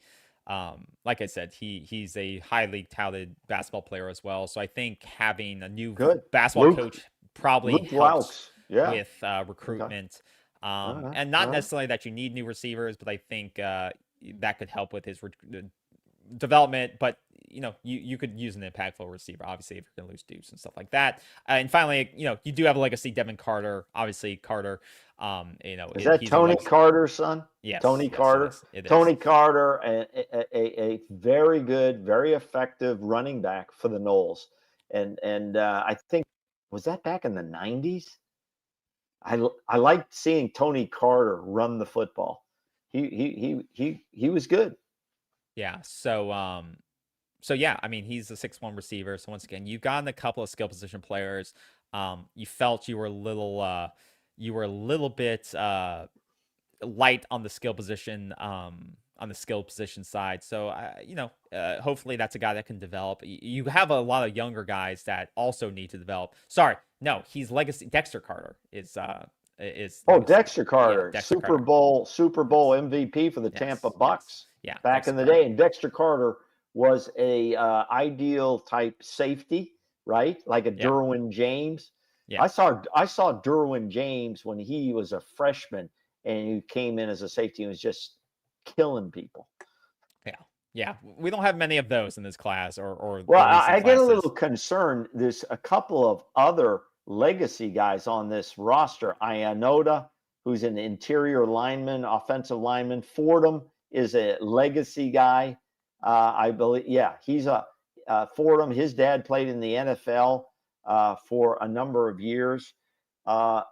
like I said, he's a highly touted basketball player as well. So I think having a new basketball coach probably helps with recruitment. Okay. And not necessarily that you need new receivers, but I think that could help with his development. But you could use an impactful receiver, obviously, if you're going to lose Deuce and stuff like that. And finally, you do have a legacy, Devin Carter. Obviously, Carter. Is that Tony Carter's son? Yes. Tony Carter. It is. Tony Carter, a very good, very effective running back for the Noles, and I think was that back in the 90s. I liked seeing Tony Carter run the football. He was good. Yeah. So yeah, I mean, he's a 6'1" receiver. So once again, you've gotten a couple of skill position players. You felt you were a little bit light on the skill position side. So hopefully that's a guy that can develop. You have a lot of younger guys that also need to develop. Sorry, no, he's legacy. Dexter Carter is Dexter Carter, yeah, Super Bowl MVP for the Tampa Bucks. Yeah, back in the day, and Dexter Carter was a ideal type safety, right? Like a Derwin James. Yeah. I saw Derwin James when he was a freshman and he came in as a safety and was just killing people. Yeah. We don't have many of those in this class or well, I get a little concerned. There's a couple of other legacy guys on this roster. Ianoda, who's an interior lineman, offensive lineman. Fordham is a legacy guy. I believe, yeah, he's a Fordham. His dad played in the NFL for a number of years. I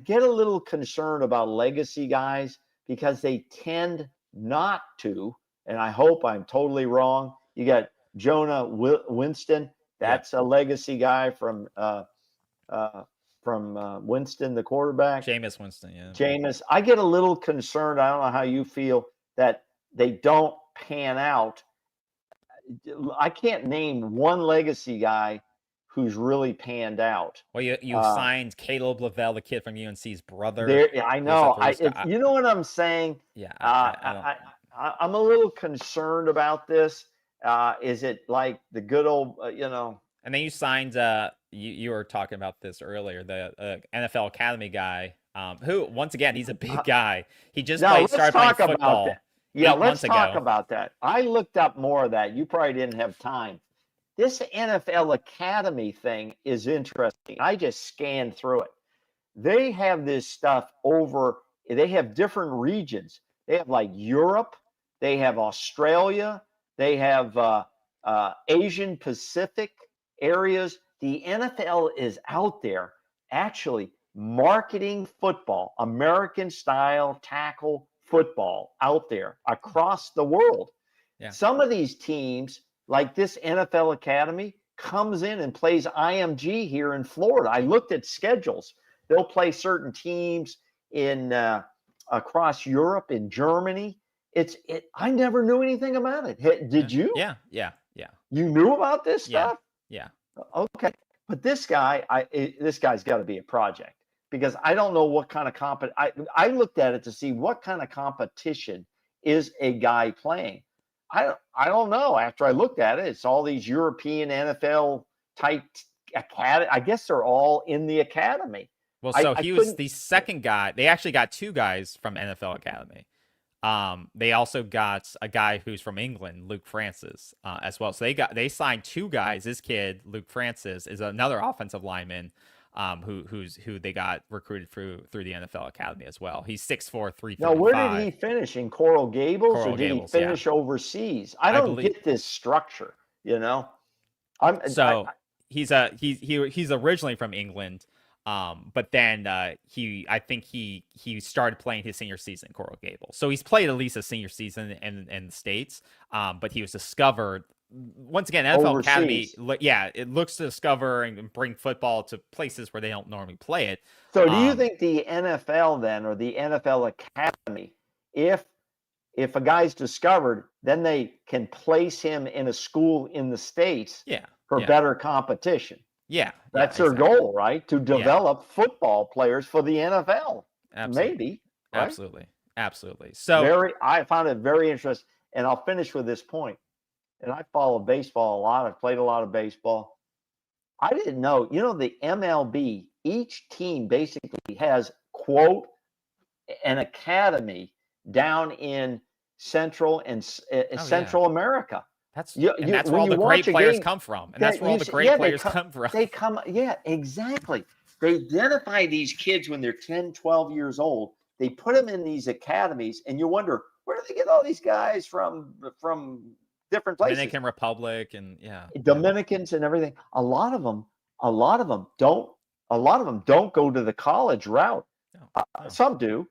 get a little concerned about legacy guys because they tend not to, and I hope I'm totally wrong. You got Jonah Winston. That's a legacy guy from Winston, the quarterback. Jameis Winston, yeah. Jameis. I get a little concerned. I don't know how you feel that they don't pan out. I can't name one legacy guy who's really panned out. Well, you signed Caleb Lavelle, the kid from UNC's brother. There, I know. You know what I'm saying? Yeah. I'm a little concerned about this. Is it like the good old, And then you signed, you were talking about this earlier, the NFL Academy guy, who, once again, he's a big guy. He just started playing football. Yeah, let's talk about that. I looked up more of that. You probably didn't have time. This NFL Academy thing is interesting. I just scanned through it. They have this stuff they have different regions. They have like Europe, they have Australia, they have Asian Pacific areas. The NFL is out there actually marketing football, American style tackle football out there across the world. Yeah. Some of these teams, like this NFL Academy, comes in and plays IMG here in Florida. I looked at schedules. They'll play certain teams in across Europe, in Germany. I never knew anything about it. Did you? Yeah. You knew about this stuff? Yeah. Okay. But this guy's got to be a project, because I don't know what kind of I looked at it to see what kind of competition is a guy playing. I don't know. After I looked at it, it's all these European NFL type academy. I guess they're all in the academy. Well, so he was the second guy. They actually got two guys from NFL Academy. They also got a guy who's from England, Luke Francis, as well. So they signed two guys. This kid, Luke Francis, is another offensive lineman, who they got recruited through the NFL Academy as well. He's 6'4", 335. Now, where did he finish? In Coral Gables, or did he finish overseas? I don't get this structure. He's originally from England. But then I think he started playing his senior season in Coral Gables. So he's played at least a senior season in the States. But he was discovered once again, NFL Academy. Yeah, it looks to discover and bring football to places where they don't normally play it. So do you think the NFL then, or the NFL Academy, if a guy's discovered, then they can place him in a school in the States for better competition? Yeah. That's their goal, right? To develop football players for the NFL. Absolutely. Maybe. Right? Absolutely. So I found it very interesting. And I'll finish with this point. And I follow baseball a lot. I've played a lot of baseball. I didn't know, the MLB, each team basically has, quote, an academy down in Central America. That's where all the great players come from. And that's where all the great players come from. Yeah, exactly. They identify these kids when they're 10, 12 years old. They put them in these academies, and you wonder, where do they get all these guys from different places? Dominican Republic and Dominicans and everything. A lot of them don't go to the college route. No. Some do.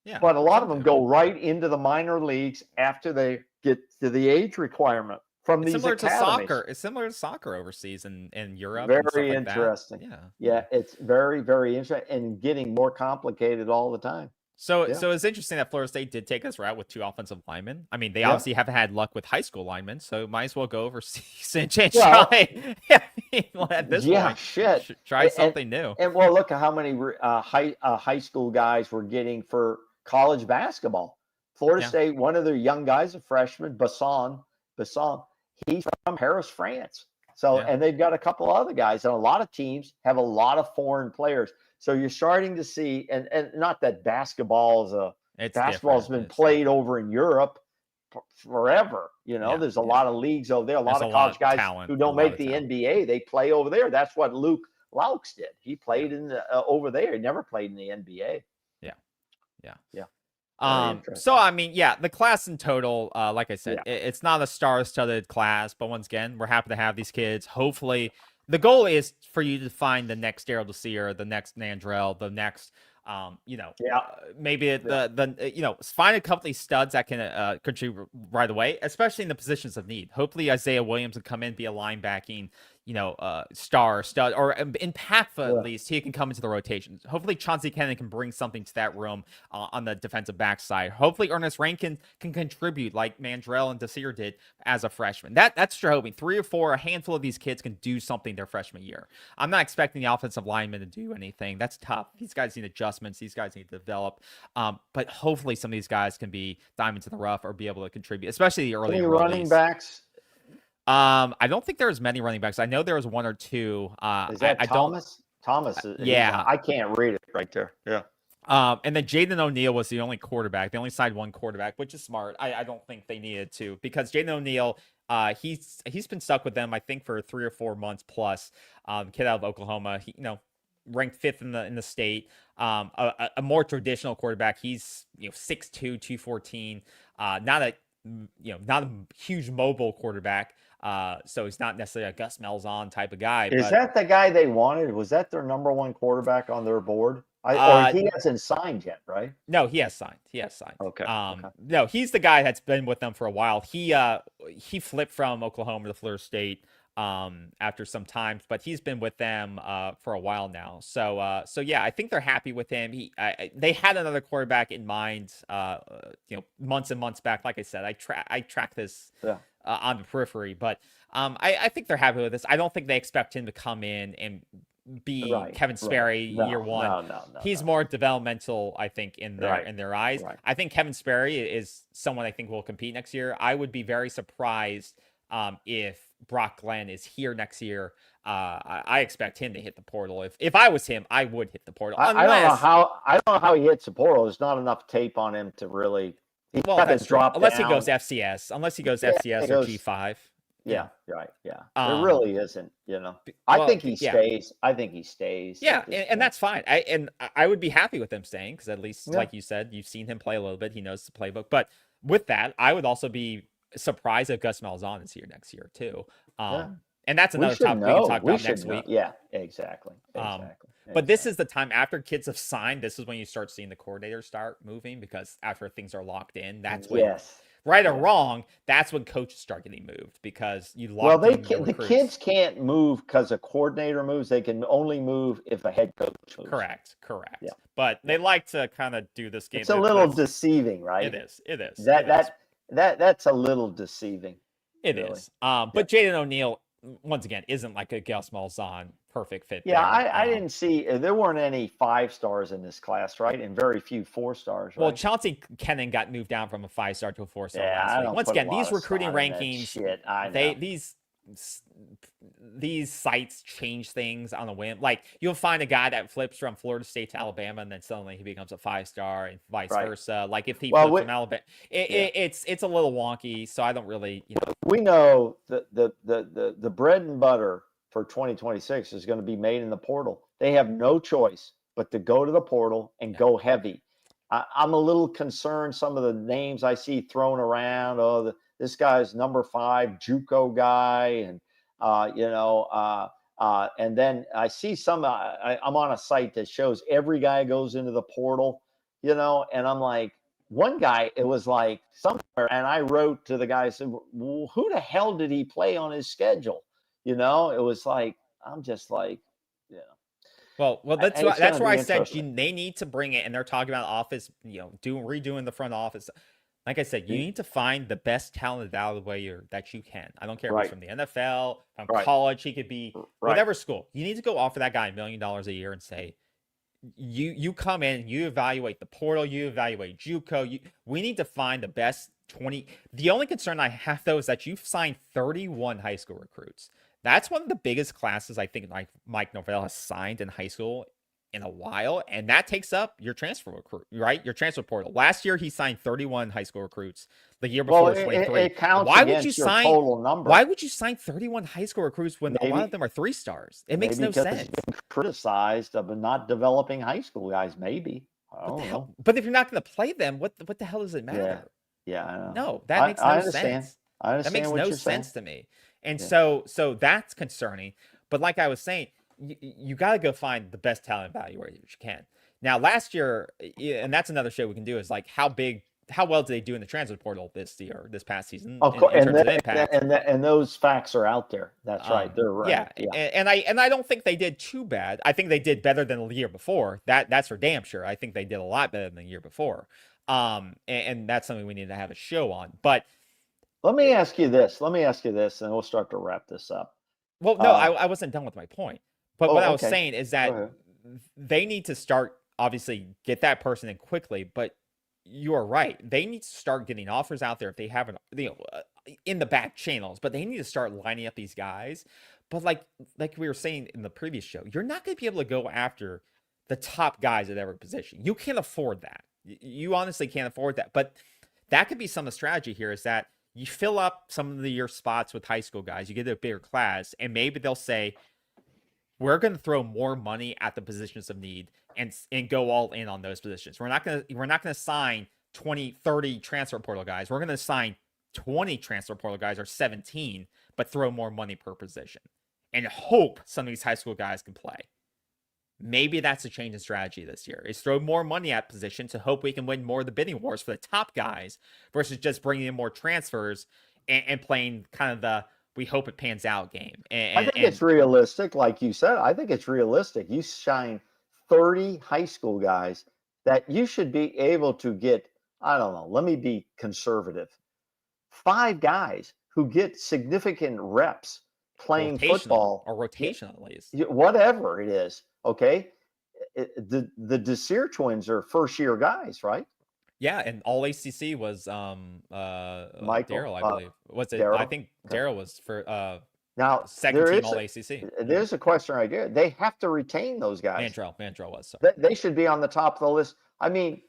Yeah, but a lot of them go right into the minor leagues after they get to the age requirement from these academies. It's similar to soccer overseas in Europe. Very interesting. Yeah, it's very, very interesting and getting more complicated all the time. So it's interesting that Florida State did take this route with two offensive linemen. I mean, they obviously haven't had luck with high school linemen, so might as well go overseas and try. At this point, try something new. And look at how many high school guys we're getting for college basketball. Florida State, one of their young guys, a freshman, Basson, he's from Paris, France. So, and they've got a couple other guys, and a lot of teams have a lot of foreign players. So you're starting to see, and not that basketball's been played over in Europe forever. There's a lot of leagues over there, a lot of college guys who don't make the NBA. They play over there. That's what Luke Laux did. He played in the, over there. He never played in the NBA. Yeah. Yeah. Yeah. Very So interesting. I mean, yeah, the class in total, like I said, Yeah. it's not a star-studded class, but once again, we're happy to have these kids. Hopefully, the goal is for you to find the next Daryl Desir, the next Nandrell, the next, Yeah. maybe find a couple of these studs that can contribute right away, especially in the positions of need. Hopefully, Isaiah Williams can come in, be a linebacking, star, stud, or impactful at least. He can come into the rotations. Hopefully, Chauncey Kennan can bring something to that room on the defensive backside. Hopefully, Ernest Rankin can contribute like Mandrell and Desir did as a freshman. That's what you're hoping. 3 or 4, a handful of these kids can do something their freshman year. I'm not expecting the offensive linemen to do anything. That's tough. These guys need adjustments. These guys need to develop. But hopefully, some of these guys can be diamonds in the rough or be able to contribute, especially the early running backs. I don't think there's many running backs. I know there was 1 or 2. Is that Thomas? Thomas. Yeah. I can't read it right there. Yeah. And then Jaden O'Neal was the only quarterback. They only signed 1 quarterback, which is smart. I don't think they needed to, because Jaden O'Neal, he's been stuck with them, I think, for 3 or 4 months plus. Kid out of Oklahoma, he, ranked 5th in the state. A more traditional quarterback. He's 6'2", 214. Not a huge mobile quarterback. So he's not necessarily a Gus Malzahn type of guy. Is that the guy they wanted? Was that their number 1 quarterback on their board? Or he hasn't signed yet, right? No, he has signed. Okay. No, he's the guy that's been with them for a while. He flipped from Oklahoma to Florida State after some time, but he's been with them for a while now. So yeah, I think they're happy with him. They had another quarterback in mind, months and months back. Like I said, I track this on the periphery, but I think they're happy with this. I don't think they expect him to come in and be Kevin Sperry year 1. No, he's more developmental, I think, in their eyes. Right. I think Kevin Sperry is someone I think will compete next year. I would be very surprised if Brock Glenn is here next year. I expect him to hit the portal. If I was him, I would hit the portal. I don't know how he hits the portal. There's not enough tape on him to really. That's true. Unless he goes FCS. FCS or G5. Yeah, right. Yeah, it really isn't. I think he stays. I think he stays. Yeah, and that's fine. I would be happy with him staying, because at least, like you said, you've seen him play a little bit. He knows the playbook. But with that, I would also be surprised if Gus Malzahn is here next year too. And that's another topic we can talk about next week. Yeah, exactly. But this is the time after kids have signed. This is when you start seeing the coordinators start moving, because after things are locked in, that's when. Right or wrong, that's when coaches start getting moved, because you lock in the kids can't move because a coordinator moves. They can only move if a head coach moves. Correct. Yeah. But they like to kind of do this game. It's a little deceiving, right? It is. That's a little deceiving. It is. But Jaden O'Neal, once again, isn't like a Gus Malzahn perfect fit. Yeah, I didn't see, there weren't any 5 stars in this class, right? And very few 4 stars, right? Well, Chauncey Kennan got moved down from a 5-star to a 4-star last week. Once again, these recruiting rankings, these sites change things on a whim. Like, you'll find a guy that flips from Florida State to Alabama, and then suddenly he becomes a 5-star, and vice versa. Like, if he flips from Alabama, it's a little wonky. So I don't really, We know the bread and butter for 2026 is going to be made in the portal. They have no choice but to go to the portal and go heavy. I'm a little concerned. Some of the names I see thrown around. This guy's number 5 JUCO guy, and and then I see some. I'm on a site that shows every guy goes into the portal, and I'm like, one guy, it was like somewhere, and I wrote to the guy, said, well, who the hell did he play on his schedule? It was like, I'm just like, Well, that's where I said they need to bring it, and they're talking about office, redoing the front office. Like I said, you need to find the best talent out of the way that you can. I don't care if it's from the NFL, from college. He could be whatever school. You need to go offer that guy $1 million a year and say, you come in, you evaluate the portal, you evaluate JUCO. We need to find the best 20. The only concern I have, though, is that you've signed 31 high school recruits. That's one of the biggest classes I think Mike Norvell has signed in high school in a while, and that takes up your transfer recruit, right? Your transfer portal. Last year he signed 31 high school recruits. The year before, Well, 23. it counts Why would you against your sign? total number. Why would you sign 31 high school recruits when a lot of Maybe them are 3-stars? It makes maybe no because sense. it's been criticized of not developing high school guys. Maybe I What don't the know. hell? But if you're not going to play them, what the hell does it matter? Yeah, I know. No, that makes no I understand. sense. I That understand makes what no you're saying. sense to me. And Yeah. so that's concerning. But like I was saying, you got to go find the best talent evaluators you can. Now, last year, and that's another show we can do, is like how well did they do in the transfer portal this past season Of course, in terms of impact? and those facts are out there. That's right. They're right. Yeah. And I don't think they did too bad. I think they did better than the year before. That's for damn sure. I think they did a lot better than the year before. And that's something we need to have a show on. But let me ask you this, and we'll start to wrap this up. well, no, I wasn't done with my point. But what I was okay. saying is that they need to start, obviously, get that person in quickly. But you are right. They need to start getting offers out there if they haven't, in the back channels. But they need to start lining up these guys. But like we were saying in the previous show, you're not going to be able to go after the top guys at every position. You can't afford that. You honestly can't afford that. But that could be some of the strategy here, is that you fill up some of your spots with high school guys. You get a bigger class, and maybe they'll say, we're going to throw more money at the positions of need and go all in on those positions. We're not going to sign 20, 30 transfer portal guys. We're going to sign 20 transfer portal guys, or 17, but throw more money per position and hope some of these high school guys can play. Maybe that's a change in strategy this year, is throw more money at position to hope we can win more of the bidding wars for the top guys versus just bringing in more transfers and playing kind of the we hope it pans out game. I think it's realistic. Like you said, I think it's realistic. You sign 30 high school guys that you should be able to get, I don't know, let me be conservative, 5 guys who get significant reps playing football. Or rotation at least. Whatever it is, okay? The Desir twins are first-year guys, right? Yeah, and all ACC was Daryl, I believe. Was it? Darryl? I think Daryl was for now second team all ACC. There's a question right there. They have to retain those guys. Mantrell was. Sorry. They should be on the top of the list. I mean,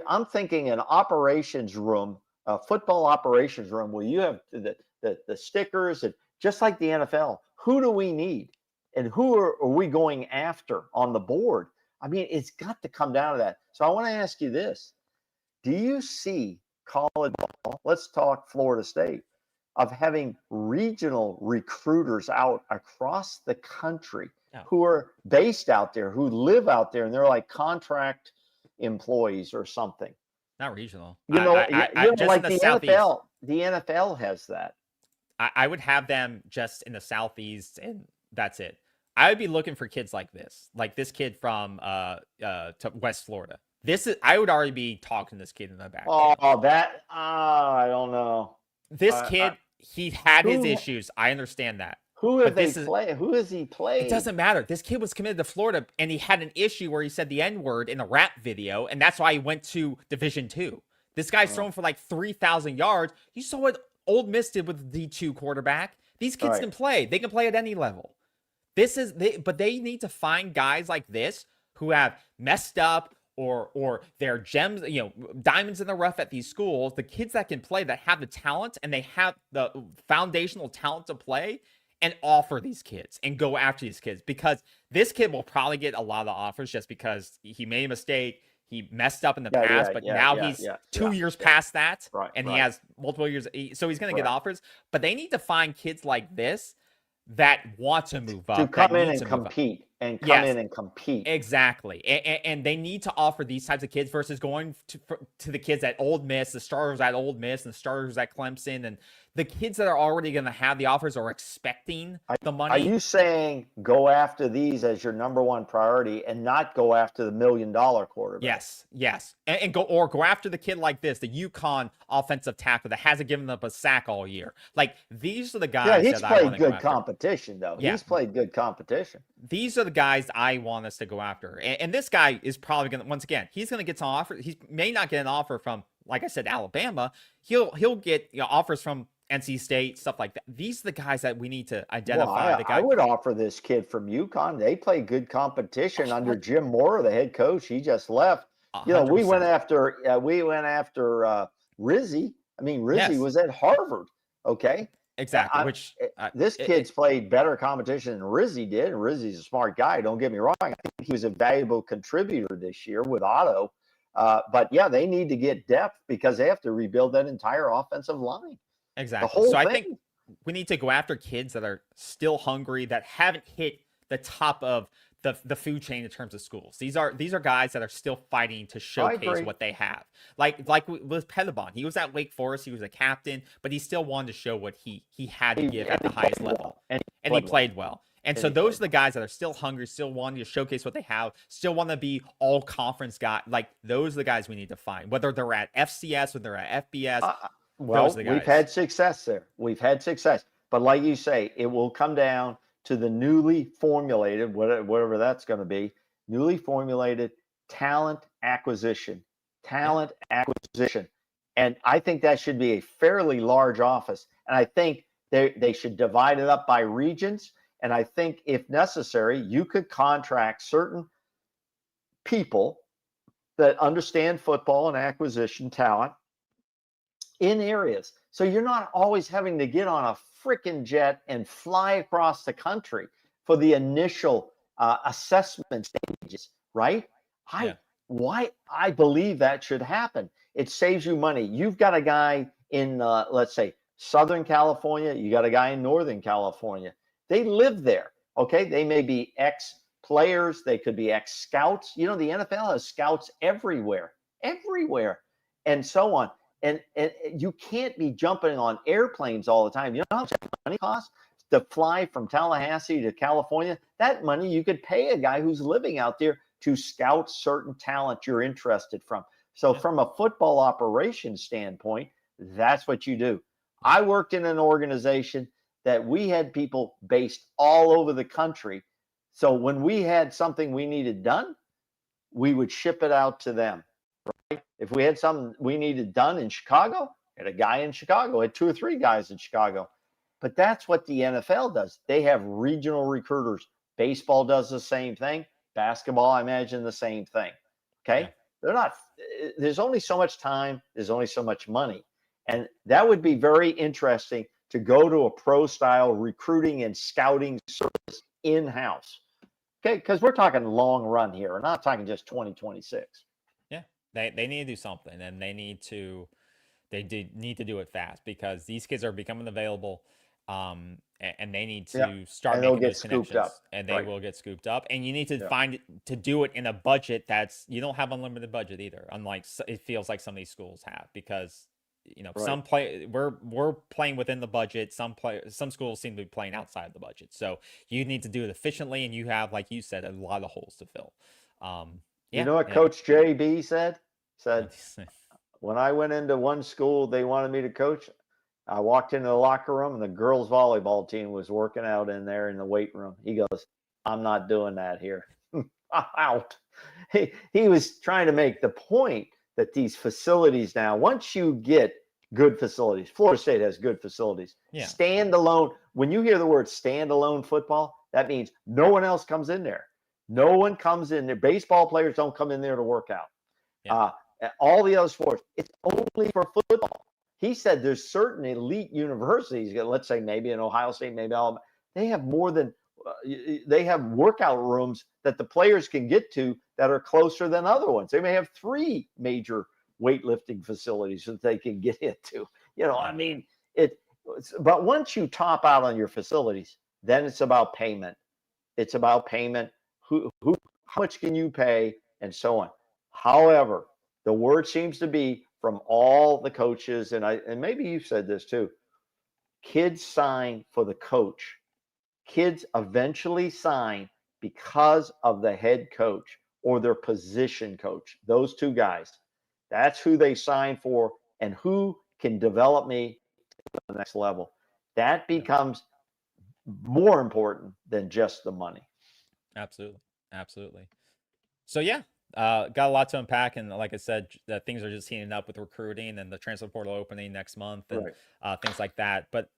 I'm thinking an operations room, a football operations room, where you have the stickers, and just like the NFL. Who do we need, and who are we going after on the board? I mean, it's got to come down to that. So I want to ask you this. Do you see college ball, let's talk Florida State, of having regional recruiters out across the country who are based out there, who live out there, and they're like contract employees or something? Not regional. You know, just like in the the Southeast. the NFL has that. I would have them just in the Southeast, and that's it. I would be looking for kids like this kid from to West Florida. I would already be talking to this kid in the back. I don't know. This kid, he had his issues. I understand that. Who has he played? It doesn't matter. This kid was committed to Florida, and he had an issue where he said the N-word in a rap video, and that's why he went to Division II. This guy's throwing for like 3,000 yards. You saw what Ole Miss did with the D2 quarterback. These kids can play. They can play at any level. But they need to find guys like this who have messed up, or they're gems, diamonds in the rough at these schools, the kids that can play, that have the talent, and they have the foundational talent to play, and offer these kids and go after these kids, because this kid will probably get a lot of offers just because he made a mistake. He messed up in the past, but now he's 2 years past that, and he has multiple years. So he's going to get offers, but they need to find kids like this that want to move up, to come in and compete. Exactly. And they need to offer these types of kids versus going to the kids at Ole Miss, the starters at Ole Miss, and the starters at Clemson, and the kids that are already going to have the offers or expecting the money. Are you saying go after these as your number one priority and not go after the $1 million quarterback? Yes. And go after the kid like this, the UConn offensive tackle that hasn't given up a sack all year. Like, these are the guys. Yeah, he's played good competition, though. Yeah. He's played good competition. These are the guys I want us to go after. And this guy is probably going to, once again, he's going to get some offer. He may not get an offer from, like I said, Alabama. He'll get offers from NC State, stuff like that. These are the guys that we need to Well, identify. I would offer this kid from UConn. They play good competition under What? Jim Mora, the head coach. He just left. You know, 100%. we went after Rizzi. I mean, Rizzi Yes, was at Harvard. Okay, exactly. Which this kid's played better competition than Rizzi did. Rizzi's a smart guy. Don't get me wrong. I think he was a valuable contributor this year with Otto. But yeah, they need to get depth because they have to rebuild that entire offensive line. The exactly. whole So I thing. think we need to go after kids that are still hungry, that haven't hit the top of the food chain in terms of schools. These are guys that are still fighting to showcase agree. what they have. Like with Pettibon, he was at Wake Forest, he was a captain, but he still wanted to show what he had to give at the highest level, and he played well. And so those are the guys that are still hungry, still wanting to showcase what they have, still want to be all conference guy. Like those are the guys we need to find, whether they're at FCS or they're at FBS. Well, we've had success there. We've had success. But like you say, it will come down to the newly formulated, whatever that's going to be, newly formulated talent acquisition. Talent acquisition. And I think that should be a fairly large office. And I think they should divide it up by regions. And I think if necessary, you could contract certain people that understand football and acquisition talent in areas. So you're not always having to get on a freaking jet and fly across the country for the initial assessment stages, right? Why I believe that should happen. It saves you money. You've got a guy in, let's say, Southern California. You got a guy in Northern California. They live there, okay? They may be ex-players. They could be ex-scouts. You know, the NFL has scouts everywhere, and so on. And you can't be jumping on airplanes all the time. You know how much money costs to fly from Tallahassee to California? That money you could pay a guy who's living out there to scout certain talent you're interested from. So from a football operations standpoint, that's what you do. I worked in an organization that we had people based all over the country. So when we had something we needed done, we would ship it out to them. If we had something we needed done in Chicago, had a guy in Chicago, had 2 or 3 guys in Chicago. But that's what the NFL does. They have regional recruiters. Baseball does the same thing. Basketball, I imagine the same thing. Okay. Yeah. There's only so much time. There's only so much money. And that would be very interesting to go to a pro style recruiting and scouting service in-house. Okay. Because we're talking long run here. We're not talking just 2026. They need to do something, and they need to do it fast because these kids are becoming available, and they need to start making those connections, and they will get scooped up. And you need to to do it in a budget you don't have unlimited budget either, unlike it feels like some of these schools have, because we're playing within the budget. Some schools seem to be playing outside the budget, so you need to do it efficiently, and you have, like you said, a lot of holes to fill. You know what Coach JB said? When I went into one school, they wanted me to coach. I walked into the locker room and the girls' volleyball team was working out in there in the weight room. He goes, "I'm not doing that here." I'm out. He was trying to make the point that these facilities now, once you get good facilities, Florida State has good facilities. Standalone. When you hear the word standalone football, that means no one else comes in there. No one comes in there. Baseball players don't come in there to work out. All the other sports, it's only for football. He said there's certain elite universities, let's say maybe in Ohio State, maybe Alabama, they have more than they have workout rooms that the players can get to that are closer than other ones. They may have 3 major weightlifting facilities that they can get into. You know, I mean, but once you top out on your facilities, then it's about payment. It's about payment. How much can you pay, and so on. However, the word seems to be from all the coaches, and maybe you've said this too, kids sign for the coach. Kids eventually sign because of the head coach or their position coach. Those 2 guys. That's who they sign for, and who can develop me to the next level. That becomes more important than just the money. Absolutely. So yeah, Got a lot to unpack, and like I said, things are just heating up with recruiting and the transfer portal opening next month, and Right. things like that. But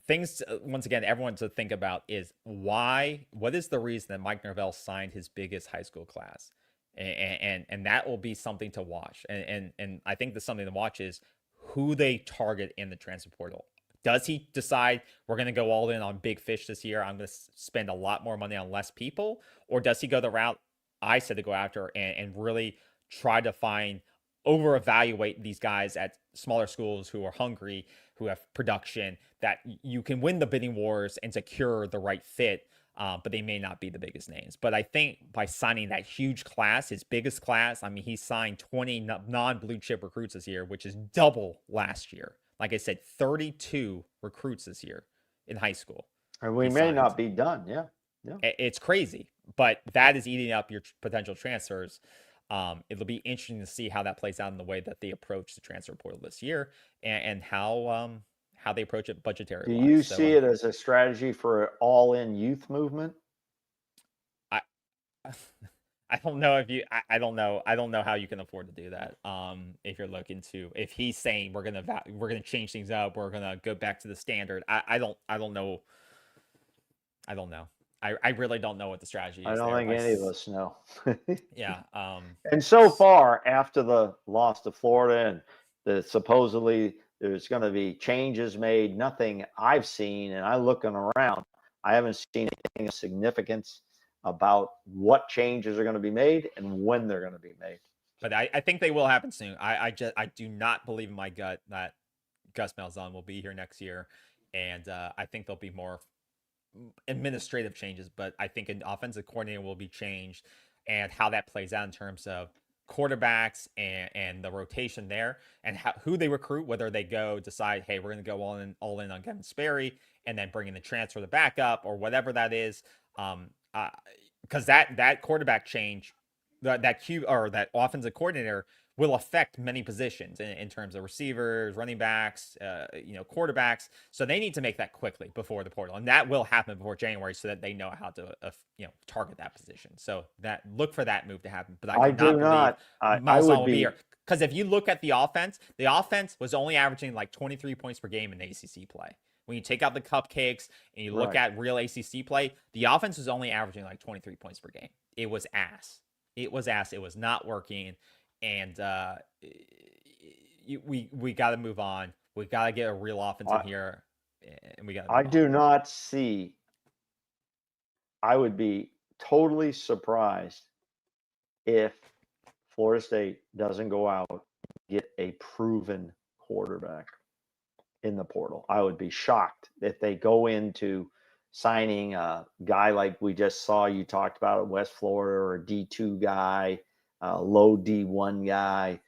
things, once again, everyone to think about is why. What is the reason that Mike Norvell signed his biggest high school class, and that will be something to watch. And I think the something to watch is who they target in the transfer portal. Does he decide we're going to go all in on big fish this year? I'm going to spend a lot more money on less people, or does he go the route I said to go after and really try to find over evaluate these guys at smaller schools who are hungry, who have production, that you can win the bidding wars and secure the right fit, but they may not be the biggest names. But I think by signing that huge class, his biggest class, I mean, he signed 20 non-blue chip recruits this year, which is double last year. Like I said, 32 recruits this year in high school. And we may not be done. Yeah. It's crazy, but that is eating up your potential transfers. It'll be interesting to see how that plays out in the way that they approach the transfer portal this year, and how they approach it budgetary. Do you see it as a strategy for an all-in youth movement? I don't know if you. I don't know. I don't know how you can afford to do that. If you're looking to, if he's saying we're gonna change things up, we're gonna go back to the standard. I don't know. I don't know. I really don't know what the strategy is. I don't think any of us know. Yeah. And so far, after the loss to Florida and supposedly there's going to be changes made, nothing I've seen, and I'm looking around, I haven't seen anything of significance about what changes are going to be made and when they're going to be made. But I think they will happen soon. I do not believe in my gut that Gus Malzahn will be here next year, and I think there'll be more administrative changes, but I think an offensive coordinator will be changed, and how that plays out in terms of quarterbacks and the rotation there, and who they recruit, whether they decide, hey, we're going to go all in on Kevin Sperry and then bring in the transfer, the backup, or whatever that is. Because that quarterback change, that offensive coordinator will affect many positions in terms of receivers, running backs, quarterbacks. So they need to make that quickly before the portal, and that will happen before January, so that they know how to target that position. So look for that move to happen. But I do not believe Malzahn will be here, because if you look at the offense was only averaging like 23 points per game in ACC play. When you take out the cupcakes and you look at real ACC play, the offense was only averaging like 23 points per game. It was ass. It was not working. And we got to move on. We got to get a real offense in here, and we got. I do not see. I would be totally surprised if Florida State doesn't go out and get a proven quarterback in the portal. I would be shocked if they go into signing a guy like we just saw you talked about at West Florida, or a D2 guy, low D1 guy,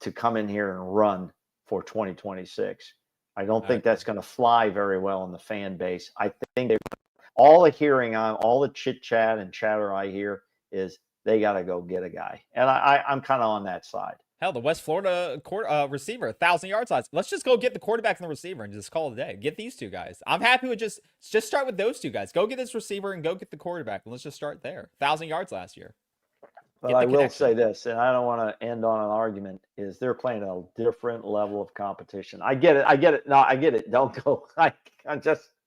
to come in here and run for 2026. I don't think that's going to fly very well in the fan base. I think all the chit chat and chatter I hear is they got to go get a guy, and I'm kind of on that side. Hell, the West Florida receiver, 1,000 yards last. Let's just go get the quarterback and the receiver and just call it a day. Get these two guys. I'm happy with just start with those two guys. Go get this receiver and go get the quarterback, and let's just start there. 1,000 yards last year. But I will say this, and I don't want to end on an argument, is they're playing a different level of competition. I get it. No, I get it. Don't go.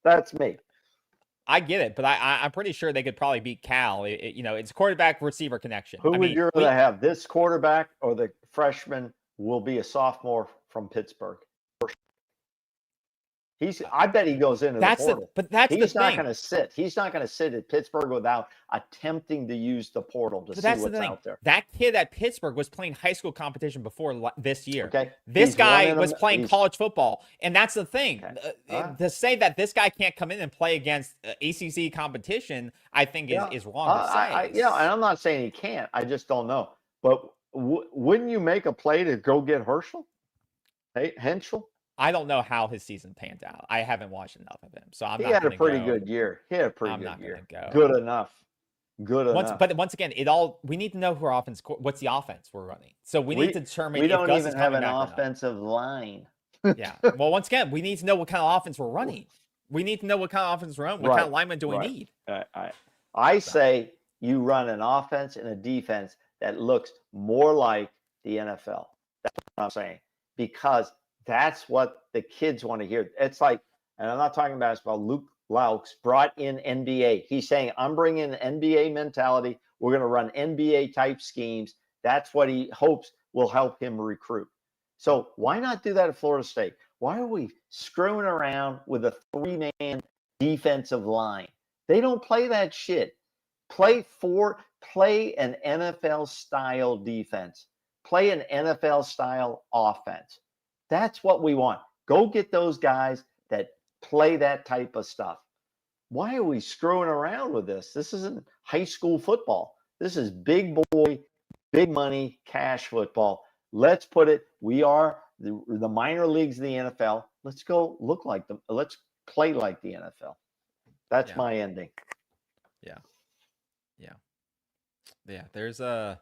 That's me. I get it, but I'm pretty sure they could probably beat Cal. It's quarterback receiver connection. Who would you rather have, this quarterback or the freshman will be a sophomore from Pittsburgh? I bet he goes into the portal. He's not going to sit. He's not going to sit at Pittsburgh without attempting to use the portal to see what's out there. That kid at Pittsburgh was playing high school competition before this year. Okay. This guy was playing college football, and that's the thing. Okay. To say that this guy can't come in and play against ACC competition, I think is wrong to say. And I'm not saying he can't. I just don't know. But wouldn't you make a play to go get Herschel? Hey, Henschel? I don't know how his season panned out. I haven't watched enough of him, so I'm not. He had a pretty good year. Good enough. But once again, we need to know who our offense. What's the offense we're running? So we need to determine. We don't even have an offensive line. Yeah. Well, once again, we need to know what kind of offense we're running. We need to know what kind of offense we're running. What kind of lineman do we need? I say you run an offense and a defense that looks more like the NFL. That's what I'm saying, because that's what the kids want to hear. It's like, and I'm not talking basketball, Luke Laux brought in NBA. He's saying, I'm bringing NBA mentality. We're going to run NBA type schemes. That's what he hopes will help him recruit. So why not do that at Florida State? Why are we screwing around with a 3-man defensive line? They don't play that shit. Play an NFL style defense. Play an NFL style offense. That's what we want. Go get those guys that play that type of stuff. Why are we screwing around with this? This isn't high school football. This is big boy, big money, cash football. Let's put it, we are the minor leagues of the NFL. Let's go look like them. Let's play like the NFL. That's my ending. Yeah. There's a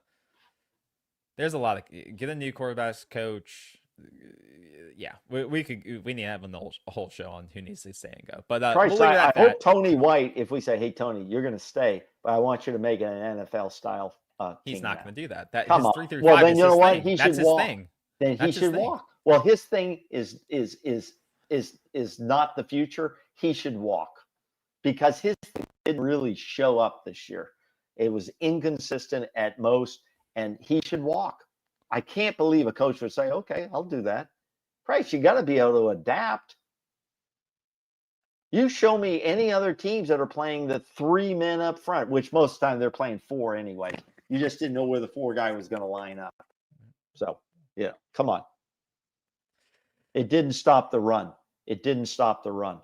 lot of, get a new quarterbacks coach. Yeah, we need to have a whole show on who needs to stay and go. But Christ, I hope Tony White, if we say, hey Tony, you're going to stay, but I want you to make it an NFL style. He's not going to do that. That Come his on. 3 through Well, 5 then is you know his what? thing. He That's should walk. His thing. Then he should walk. Well, his thing is not the future. He should walk, because his thing didn't really show up this year. It was inconsistent at most, and he should walk. I can't believe a coach would say, okay, I'll do that. Christ, you got to be able to adapt. You show me any other teams that are playing the 3 men up front, which most of the time they're playing 4 anyway. You just didn't know where the 4 guy was going to line up. So, yeah, come on. It didn't stop the run. It didn't stop the run,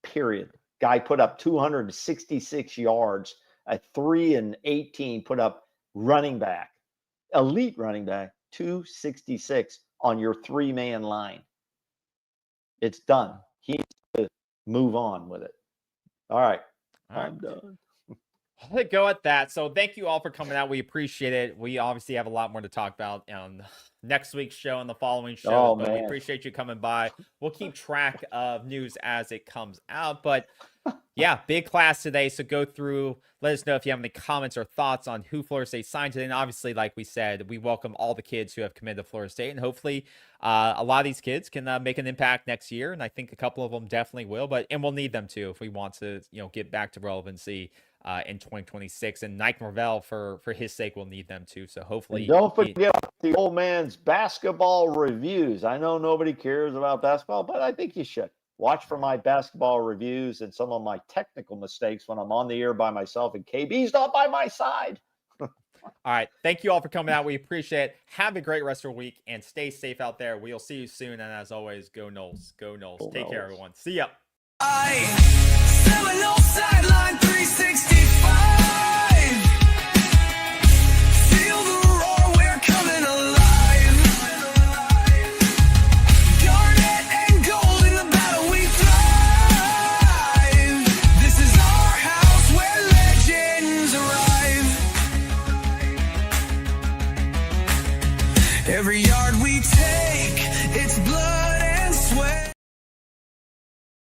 period. Guy put up 266 yards. A 3-18 put up running back, elite running back, 266 on your 3-man line. It's done. He needs to move on with it. All right. I'm done. I'll go at that. So thank you all for coming out. We appreciate it. We obviously have a lot more to talk about on next week's show and the following show. But we appreciate you coming by. We'll keep track of news as it comes out. But yeah, big class today. So go through. Let us know if you have any comments or thoughts on who Florida State signed today. And obviously, like we said, we welcome all the kids who have committed to Florida State. And hopefully a lot of these kids can make an impact next year. And I think a couple of them definitely will. And we'll need them too if we want to get back to relevancy in 2026. And Nike Marvell, for his sake, will need them too. So hopefully, and don't forget the old man's basketball reviews. I know nobody cares about basketball, but I think you should. Watch for my basketball reviews and some of my technical mistakes when I'm on the air by myself and KB's not by my side. All right. Thank you all for coming out. We appreciate it. Have a great rest of your week and stay safe out there. We'll see you soon. And as always, go Noles. Go Noles. Take care, everyone. See ya. Seminole sideline 365. Feel the roar, we're coming alive. Garnet and gold in the battle we thrive. This is our house where legends arrive. Every yard we